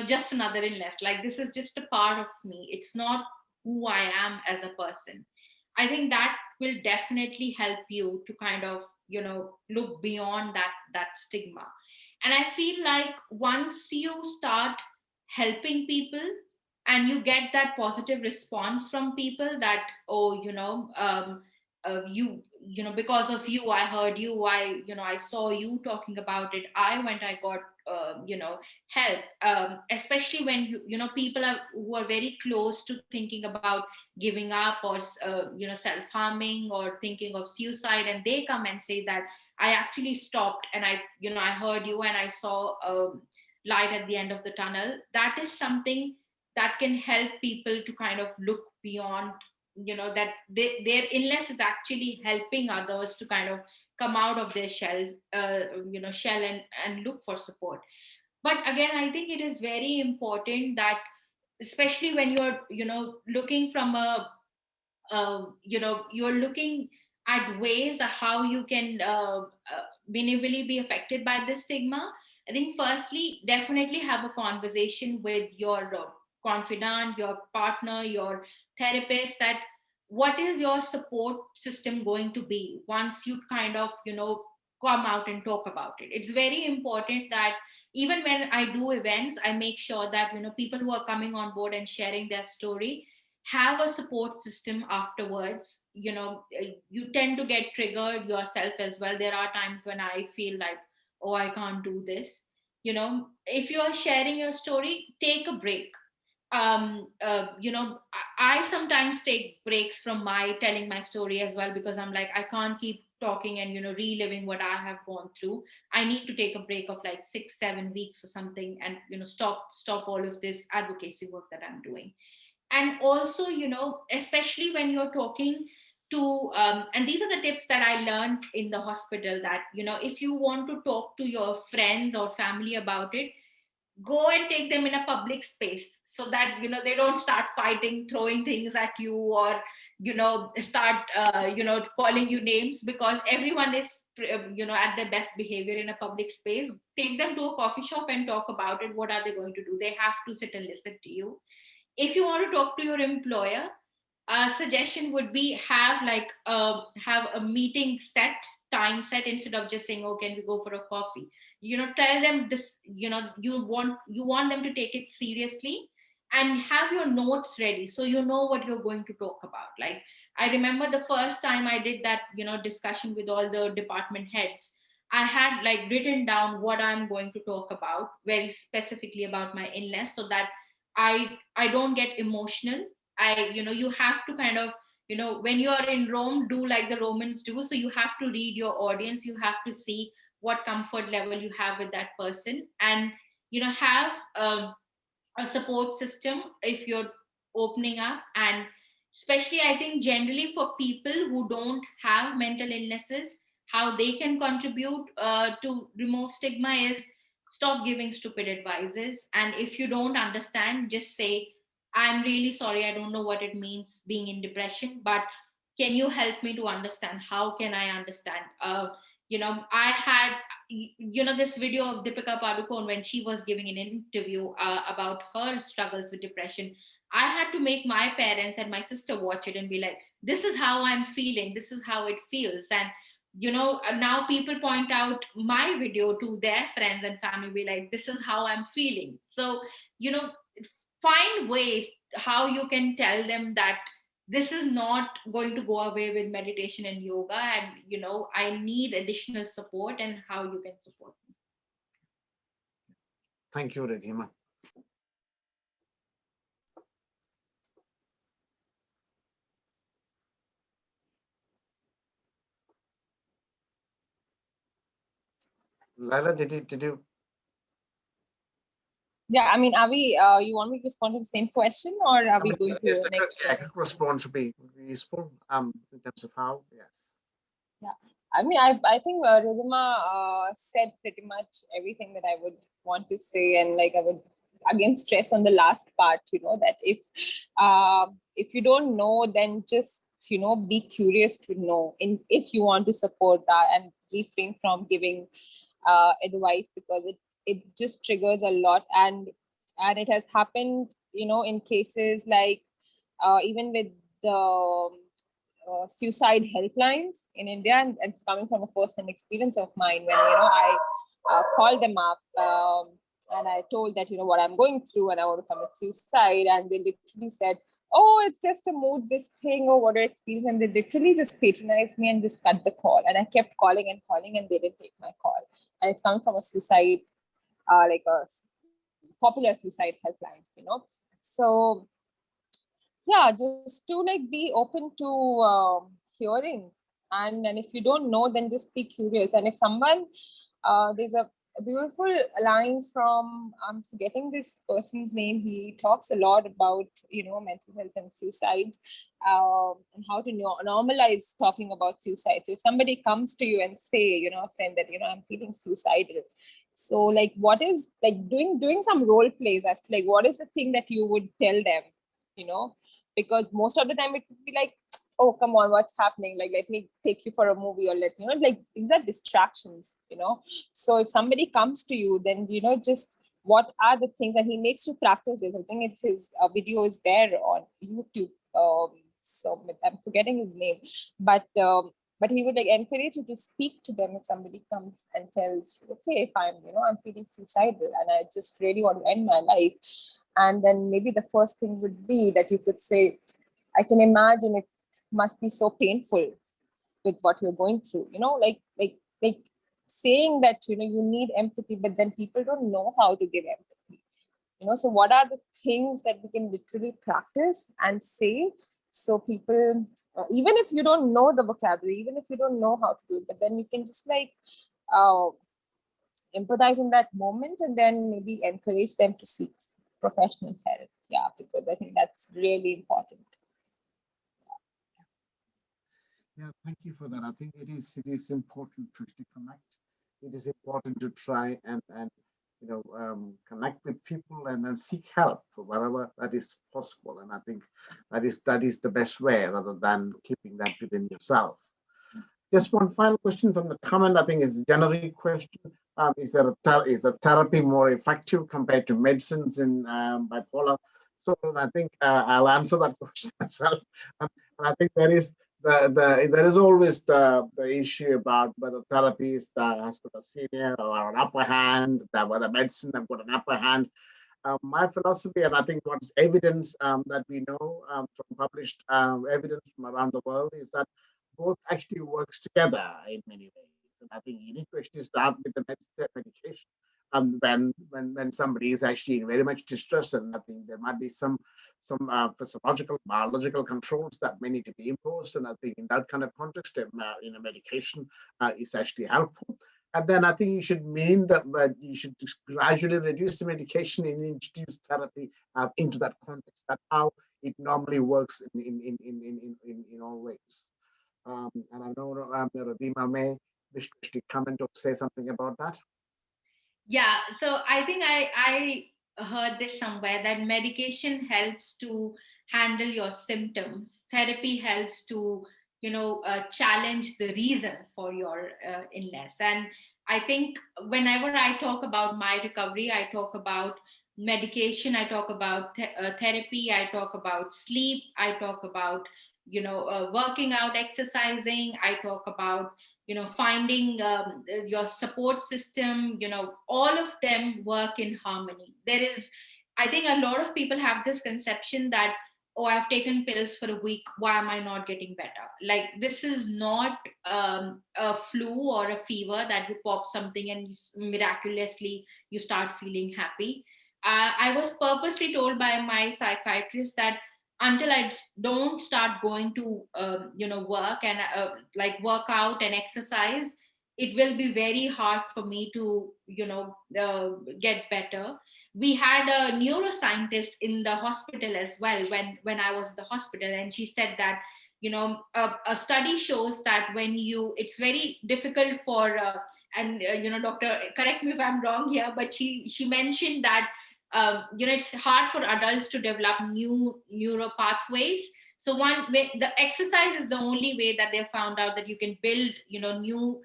just another illness. Like, this is just a part of me. It's not who I am as a person. I think that will definitely help you to kind of, look beyond that stigma. And I feel like once you start helping people and you get that positive response from people that, oh, because of you, I heard you, I saw you talking about it, I got help, especially when people who are very close to thinking about giving up, or self-harming, or thinking of suicide, and they come and say that I actually stopped, and I heard you, and I saw light at the end of the tunnel. That is something that can help people to kind of look beyond, that their illness is actually helping others to kind of come out of their shell, and look for support. But again, I think it is very important that, especially when you're looking from you're looking at ways of how you can minimally be affected by this stigma. I think firstly, definitely have a conversation with your confidant, your partner, your therapist, that what is your support system going to be once you kind of come out and talk about it. It's very important that even when I do events, I make sure that people who are coming on board and sharing their story have a support system afterwards. You tend to get triggered yourself as well. There are times when I feel like, oh, I can't do this. If you're sharing your story, take a break. I sometimes take breaks from my telling my story as well, because I'm like, I can't keep talking and reliving what I have gone through. I need to take a break of like 6-7 weeks or something, and stop all of this advocacy work that I'm doing. And also, especially when you're talking to and these are the tips that I learned in the hospital, that if you want to talk to your friends or family about it, go and take them in a public space, so that they don't start fighting, throwing things at you, or start calling you names, because everyone is at their best behavior in a public space. Take them to a coffee shop and talk about it. What are they going to do? They have to sit and listen to you. If you want to talk to your employer, a suggestion would be have a meeting time set, instead of just saying, oh, can we go for a coffee? Tell them this, you want them to take it seriously, and have your notes ready, so you know what you're going to talk about. Like, I remember the first time I did that discussion with all the department heads, I had like written down what I'm going to talk about, very specifically about my illness, so that I don't get emotional. You have to kind of, when you're in Rome, do like the Romans do. So you have to read your audience, you have to see what comfort level you have with that person, and have a support system if you're opening up. And especially, I think, generally for people who don't have mental illnesses, how they can contribute to remove stigma is, stop giving stupid advices. And if you don't understand, just say, I'm really sorry, I don't know what it means being in depression, but can you help me to understand? How can I understand? I had this video of Deepika Padukone when she was giving an interview about her struggles with depression. I had to make my parents and my sister watch it and be like, this is how I'm feeling, this is how it feels. And now people point out my video to their friends and family, be like, this is how I'm feeling. So you know find ways how you can tell them that this is not going to go away with meditation and yoga, and I need additional support, and how you can support me. Thank you, Ridhima. Lyla, did you? Yeah, I mean, are we, you want me to respond to the same question, or are we going to Yes, the next a one? quick response would be useful in terms of how, yes. Yeah, I mean, I think Ridhima said pretty much everything that I would want to say, and like I would again stress on the last part, that if you don't know, then just be curious to know, if you want to support that, and refrain from giving advice, because it just triggers a lot, and it has happened in cases like even with the suicide helplines in India, and it's coming from a first-hand experience of mine, when I called them up, and I told that what I'm going through, and I want to commit suicide, and they literally said, oh, it's just a mood, this thing, or what I experienced. And they literally just patronized me and just cut the call. And I kept calling and calling, and they didn't take my call. And it's coming from a suicide, like a popular suicide helpline, So yeah, just to like be open to hearing, and if you don't know, then just be curious. And if someone, there's a beautiful line from, I'm forgetting this person's name. He talks a lot about mental health and suicides, and how to normalize talking about suicide. So if somebody comes to you and say, a friend, that I'm feeling suicidal, so like what is, like, doing some role plays as to like what is the thing that you would tell them, because most of the time it would be like, oh, come on, what's happening? Like, let me take you for a movie, or like these are distractions, So if somebody comes to you, then, just what are the things, and he makes you practice this. I think it's his video is there on YouTube. So I'm forgetting his name, but he would like encourage you to speak to them if somebody comes and tells you, okay, if I'm feeling suicidal and I just really want to end my life. And then maybe the first thing would be that you could say, I can imagine it must be so painful with what you're going through, like saying that, you need empathy, but then people don't know how to give empathy, so what are the things that we can literally practice and say, so people, even if you don't know the vocabulary, even if you don't know how to do it, but then you can just like empathize in that moment, and then maybe encourage them to seek professional help. Yeah, because I think that's really important. Yeah, thank you for that. I think it is important to connect. It is important to try and connect with people and seek help wherever that is possible. And I think that is the best way, rather than keeping that within yourself. Just one final question from the comment. I think is a generic question. Is the therapy more effective compared to medicines in bipolar? So I think I'll answer that question myself. And I think there is always the issue about whether therapy has got a senior or an upper hand, whether medicine have got an upper hand. My philosophy, and I think what is evidence that we know from published evidence from around the world, is that both actually works together in many ways. And I think you need to actually start with the medication. When somebody is actually in very much distress, and I think there might be some physiological, biological controls that may need to be imposed. And I think in that kind of context, in a medication is actually helpful. And then I think you should mean that you should just gradually reduce the medication and introduce therapy into that context. That's how it normally works in all ways. And I know Ridhima may wish to comment or say something about that. Yeah, so I think I heard this somewhere, that medication helps to handle your symptoms. Therapy helps to challenge the reason for your illness. And I think whenever I talk about my recovery, I talk about medication, I talk about therapy, I talk about sleep, I talk about working out, exercising, I talk about finding your support system. All of them work in harmony. There is, I think a lot of people have this conception that, oh, I've taken pills for a week, why am I not getting better? Like, this is not a flu or a fever that you pop something and miraculously you start feeling happy. I was purposely told by my psychiatrist that until I don't start going to work and work out and exercise, it will be very hard for me to get better. We had a neuroscientist in the hospital as well, when I was in the hospital, and she said that a study shows that when you, it's very difficult for and doctor, correct me if I'm wrong here, but she mentioned that it's hard for adults to develop new neural pathways. So one way, the exercise is the only way that they found out that you can build new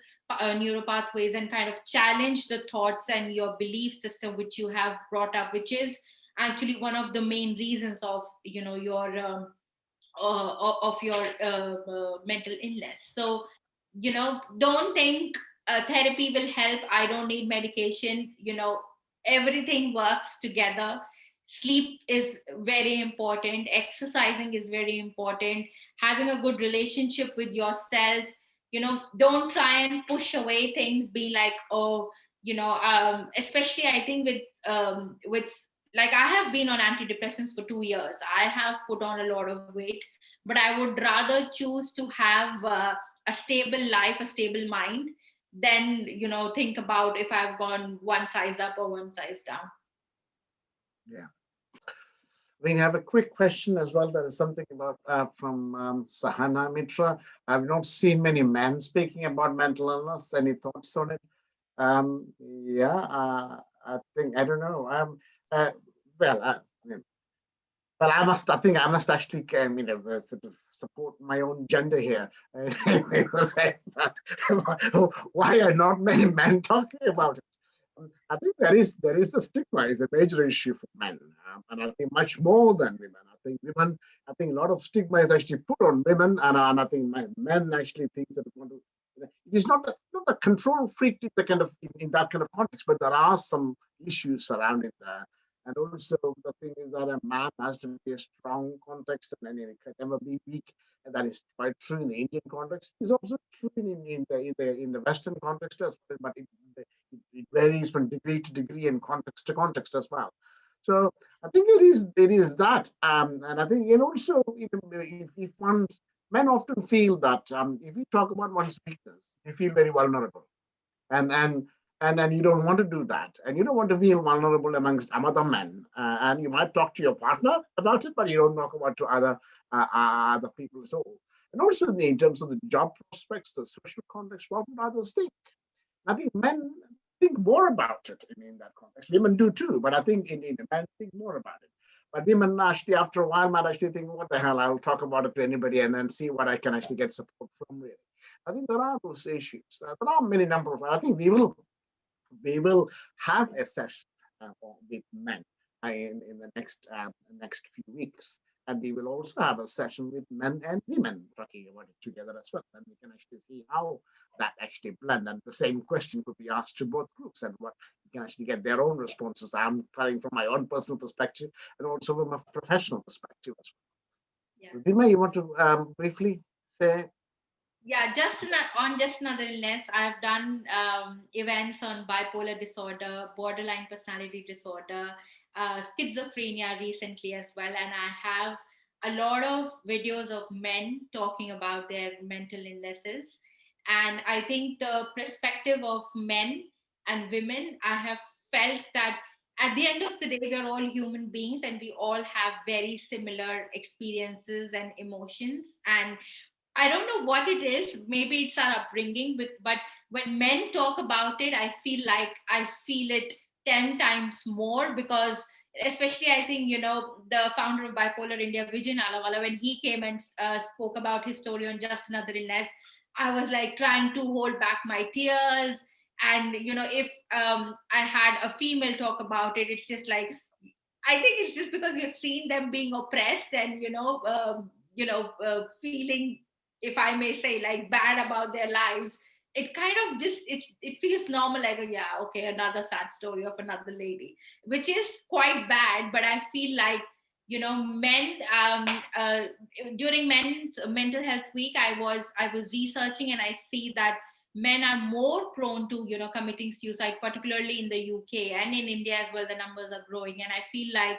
neural pathways and kind of challenge the thoughts and your belief system which you have brought up, which is actually one of the main reasons of your of your mental illness. So don't think therapy will help, I don't need medication. Everything works together. sleep is very important, exercising is very important, having a good relationship with yourself. Don't try and push away things, be like, oh, especially I think with like, I have been on antidepressants for 2 years. I have put on a lot of weight, but I would rather choose to have a stable life, a stable mind, than think about if I've gone one size up or one size down. Yeah. We have a quick question as well. There is something about from Sahana Mitra. I've not seen many men speaking about mental illness. Any thoughts on it? I think, I don't know. Well, well, I think I must actually, sort of support my own gender here. Because why are not many men talking about it? I think there is the stigma is a major issue for men, and I think much more than women. I think a lot of stigma is actually put on women, and I think men actually think that want to. It is not the control freak in the kind of in that kind of context, but there are some issues surrounding that. And also the thing is that a man has to be a strong context, and then he can never be weak. And that is quite true in the Indian context. It's also true in the Western context as well, but it varies from degree to degree and context to context as well. So I think it is that, and I think also if one men often feel that if you talk about one's weakness, you feel very vulnerable, and and and you don't want to do that, and you don't want to feel vulnerable amongst other men, and you might talk to your partner about it, but you don't talk about to other people. So, and also in terms of the job prospects, the social context, what would others think? I think men think more about it in that context. Women do too, but I think in men think more about it. But women actually, after a while, might actually think, what the hell, I'll talk about it to anybody and then see what I can actually get support from, really. I think there are those issues. There are many number of, I think we will have a session with men in the next few weeks. And we will also have a session with men and women talking about it together as well. And we can actually see how that actually blend. And the same question could be asked to both groups, and what you can actually get their own responses. I'm telling from my own personal perspective and also from a professional perspective as well. Yeah. Ridhima, you want to briefly say? Yeah, just another illness. I've done events on bipolar disorder, borderline personality disorder, schizophrenia recently as well, and I have a lot of videos of men talking about their mental illnesses. And I think the perspective of men and women, I have felt that at the end of the day, we're all human beings and we all have very similar experiences and emotions. And I don't know what it is. Maybe it's our upbringing, but when men talk about it, I feel like I feel it 10 times more, because especially I think, the founder of Bipolar India, Vijay Nalawala, when he came and spoke about his story on Just Another Illness, I was like trying to hold back my tears. And, if I had a female talk about it, it's just like, I think it's just because we've seen them being oppressed and, feeling, if I may say, like bad about their lives. It kind of just, it feels normal, like, yeah, okay, another sad story of another lady, which is quite bad. But I feel like, men, during men's mental health week, I was researching, and I see that men are more prone to committing suicide, particularly in the UK and in India as well. The numbers are growing, and I feel like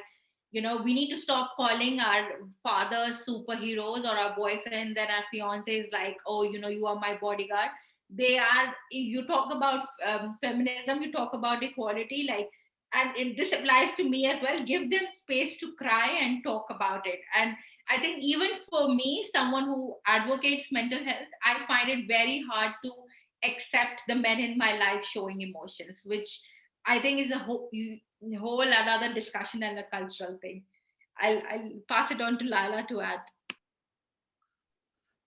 we need to stop calling our fathers superheroes, or our boyfriends and our fiancés like, oh, you are my bodyguard. They are, you talk about feminism, you talk about equality, like, and this applies to me as well. Give them space to cry and talk about it. And I think even for me, someone who advocates mental health, I find it very hard to accept the men in my life showing emotions, which I think is a whole another discussion and a cultural thing. I'll pass it on to Lyla to add.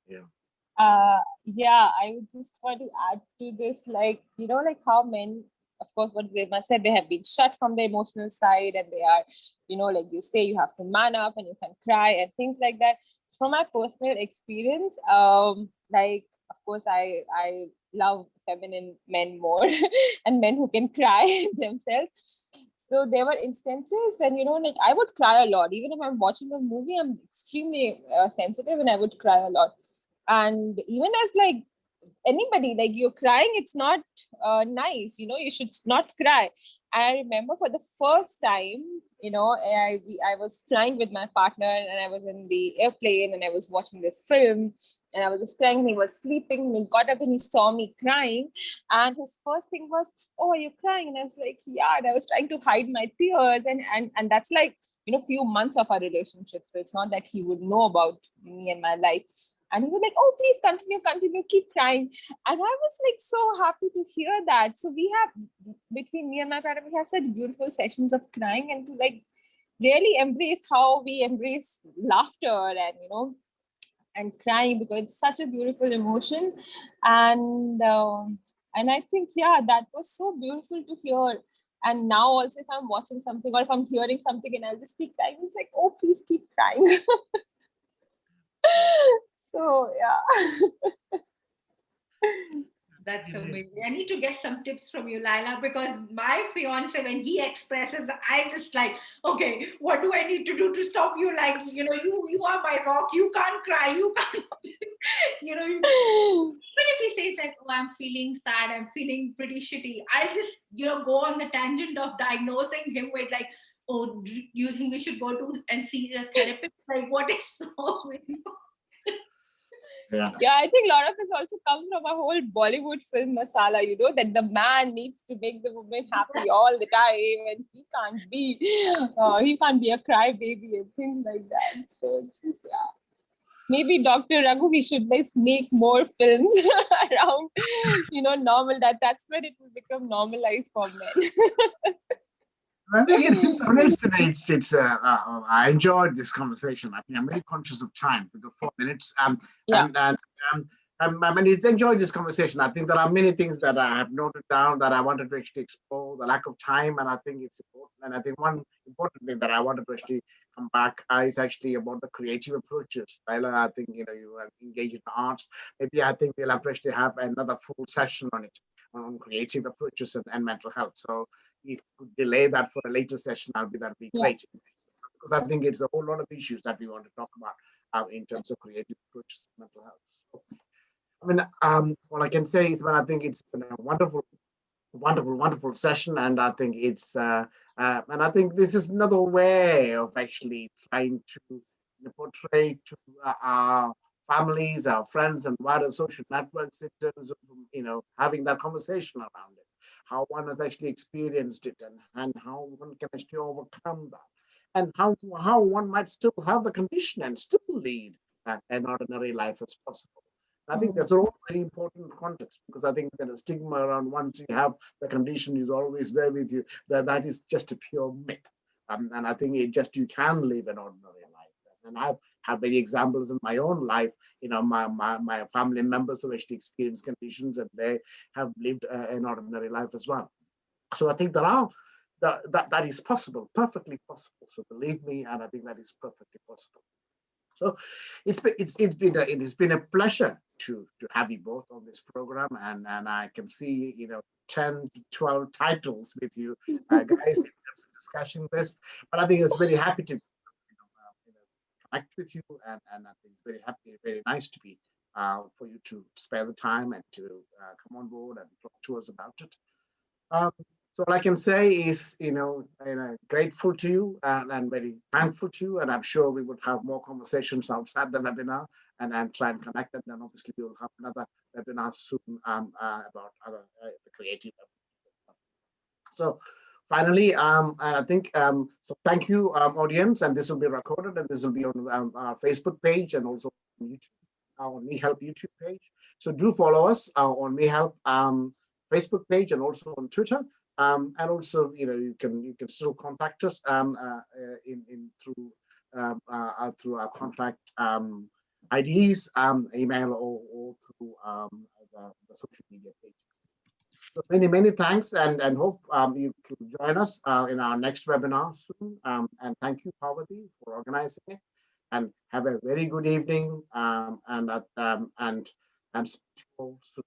Yeah. Yeah, I would just want to add to this, like, like how men, of course, what Raghu said, they have been shut from the emotional side, and they are, like you say, you have to man up and you can cry and things like that. From my personal experience, like, of course, I love feminine men more and men who can cry themselves. So there were instances when, like I would cry a lot. Even if I'm watching a movie, I'm extremely sensitive and I would cry a lot. And even as like anybody, like you're crying, it's not nice, you should not cry. I remember for the first time, I was flying with my partner and I was in the airplane and I was watching this film and I was just crying. He was sleeping and he got up and he saw me crying. And his first thing was, "Oh, are you crying?" And I was like, "Yeah." And I was trying to hide my tears. And that's like, few months of our relationship. So it's not that he would know about me and my life. And he was like, "Oh, please continue, keep crying." And I was like so happy to hear that. So we have, between me and my partner, we have such beautiful sessions of crying and to like really embrace how we embrace laughter and, and crying, because it's such a beautiful emotion. And I think, yeah, that was so beautiful to hear. And now also if I'm watching something or if I'm hearing something and I'll just keep crying, it's like, "Oh, please keep crying." So yeah. That's amazing. I need to get some tips from you, Lyla, because my fiance, when he expresses, I just like, okay, what do I need to do to stop you? Like, you are my rock. You can't cry. You can't, even if he says like, "Oh, I'm feeling sad. I'm feeling pretty shitty," I'll just, go on the tangent of diagnosing him with like, "Oh, do you think we should go to and see a therapist? Like, what is wrong with you?" Yeah. Yeah, I think a lot of this also comes from a whole Bollywood film masala, that the man needs to make the woman happy all the time, and he can't be a crybaby and things like that. So it's just, yeah. Maybe Dr. Raghu, we should make more films around, normal. That's where it will become normalized for men. I think I enjoyed this conversation. I think I'm very conscious of time. We've got 4 minutes. Yeah. I mean, it's enjoyed this conversation. I think there are many things that I have noted down that I wanted to actually explore, the lack of time, and I think it's important. And I think one important thing that I wanted to actually come back is actually about the creative approaches. Lyla, I think, you are engaged in the arts. Maybe I think we'll have to actually have another full session on it, on creative approaches and mental health. So you could delay that for a later session, that'd be Yeah. great. Because I think it's a whole lot of issues that we want to talk about in terms of creative approaches to mental health. So, I mean, all I can say is, I think it's been a wonderful session, and I think and I think this is another way of actually trying to portray to our families, our friends, and wider social networks in terms of having that conversation around it, how one has actually experienced it, and how one can actually overcome that, and how one might still have the condition and still lead an ordinary life as possible. I think that's all very important context, because I think that the stigma around once you have the condition is always there with you, that is just a pure myth. And I think you can live an ordinary life. And I have many examples in my own life. My family members who actually experienced conditions, and they have lived an ordinary life as well. So I think that is possible, perfectly possible. So believe me, and I think that is perfectly possible. So it has been a pleasure to have you both on this program, and I can see 10 to 12 titles with you guys in terms of discussing this. But I think it's very happy to connect with you, and I think it's very nice to be for you to spare the time and to come on board and talk to us about it. So all I can say is, grateful to you and very thankful to you. And I'm sure we would have more conversations outside the webinar and try and connect. And then obviously we'll have another webinar soon about the creative. So finally, I think, so thank you, audience. And this will be recorded, and this will be on our Facebook page and also on YouTube, on MeHeLP YouTube page. So do follow us on MeHeLP Facebook page and also on Twitter. And also, you can still contact us through our contact IDs, email, or through the social media page. So many thanks, and hope you can join us in our next webinar soon. And thank you, Parvati, for organizing it. And have a very good evening. And speak to you all soon.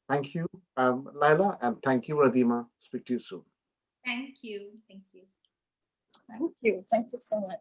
Thank you, Lyla, and thank you, Ridhima. Speak to you soon. Thank you. Thank you. Thank you. Thank you so much.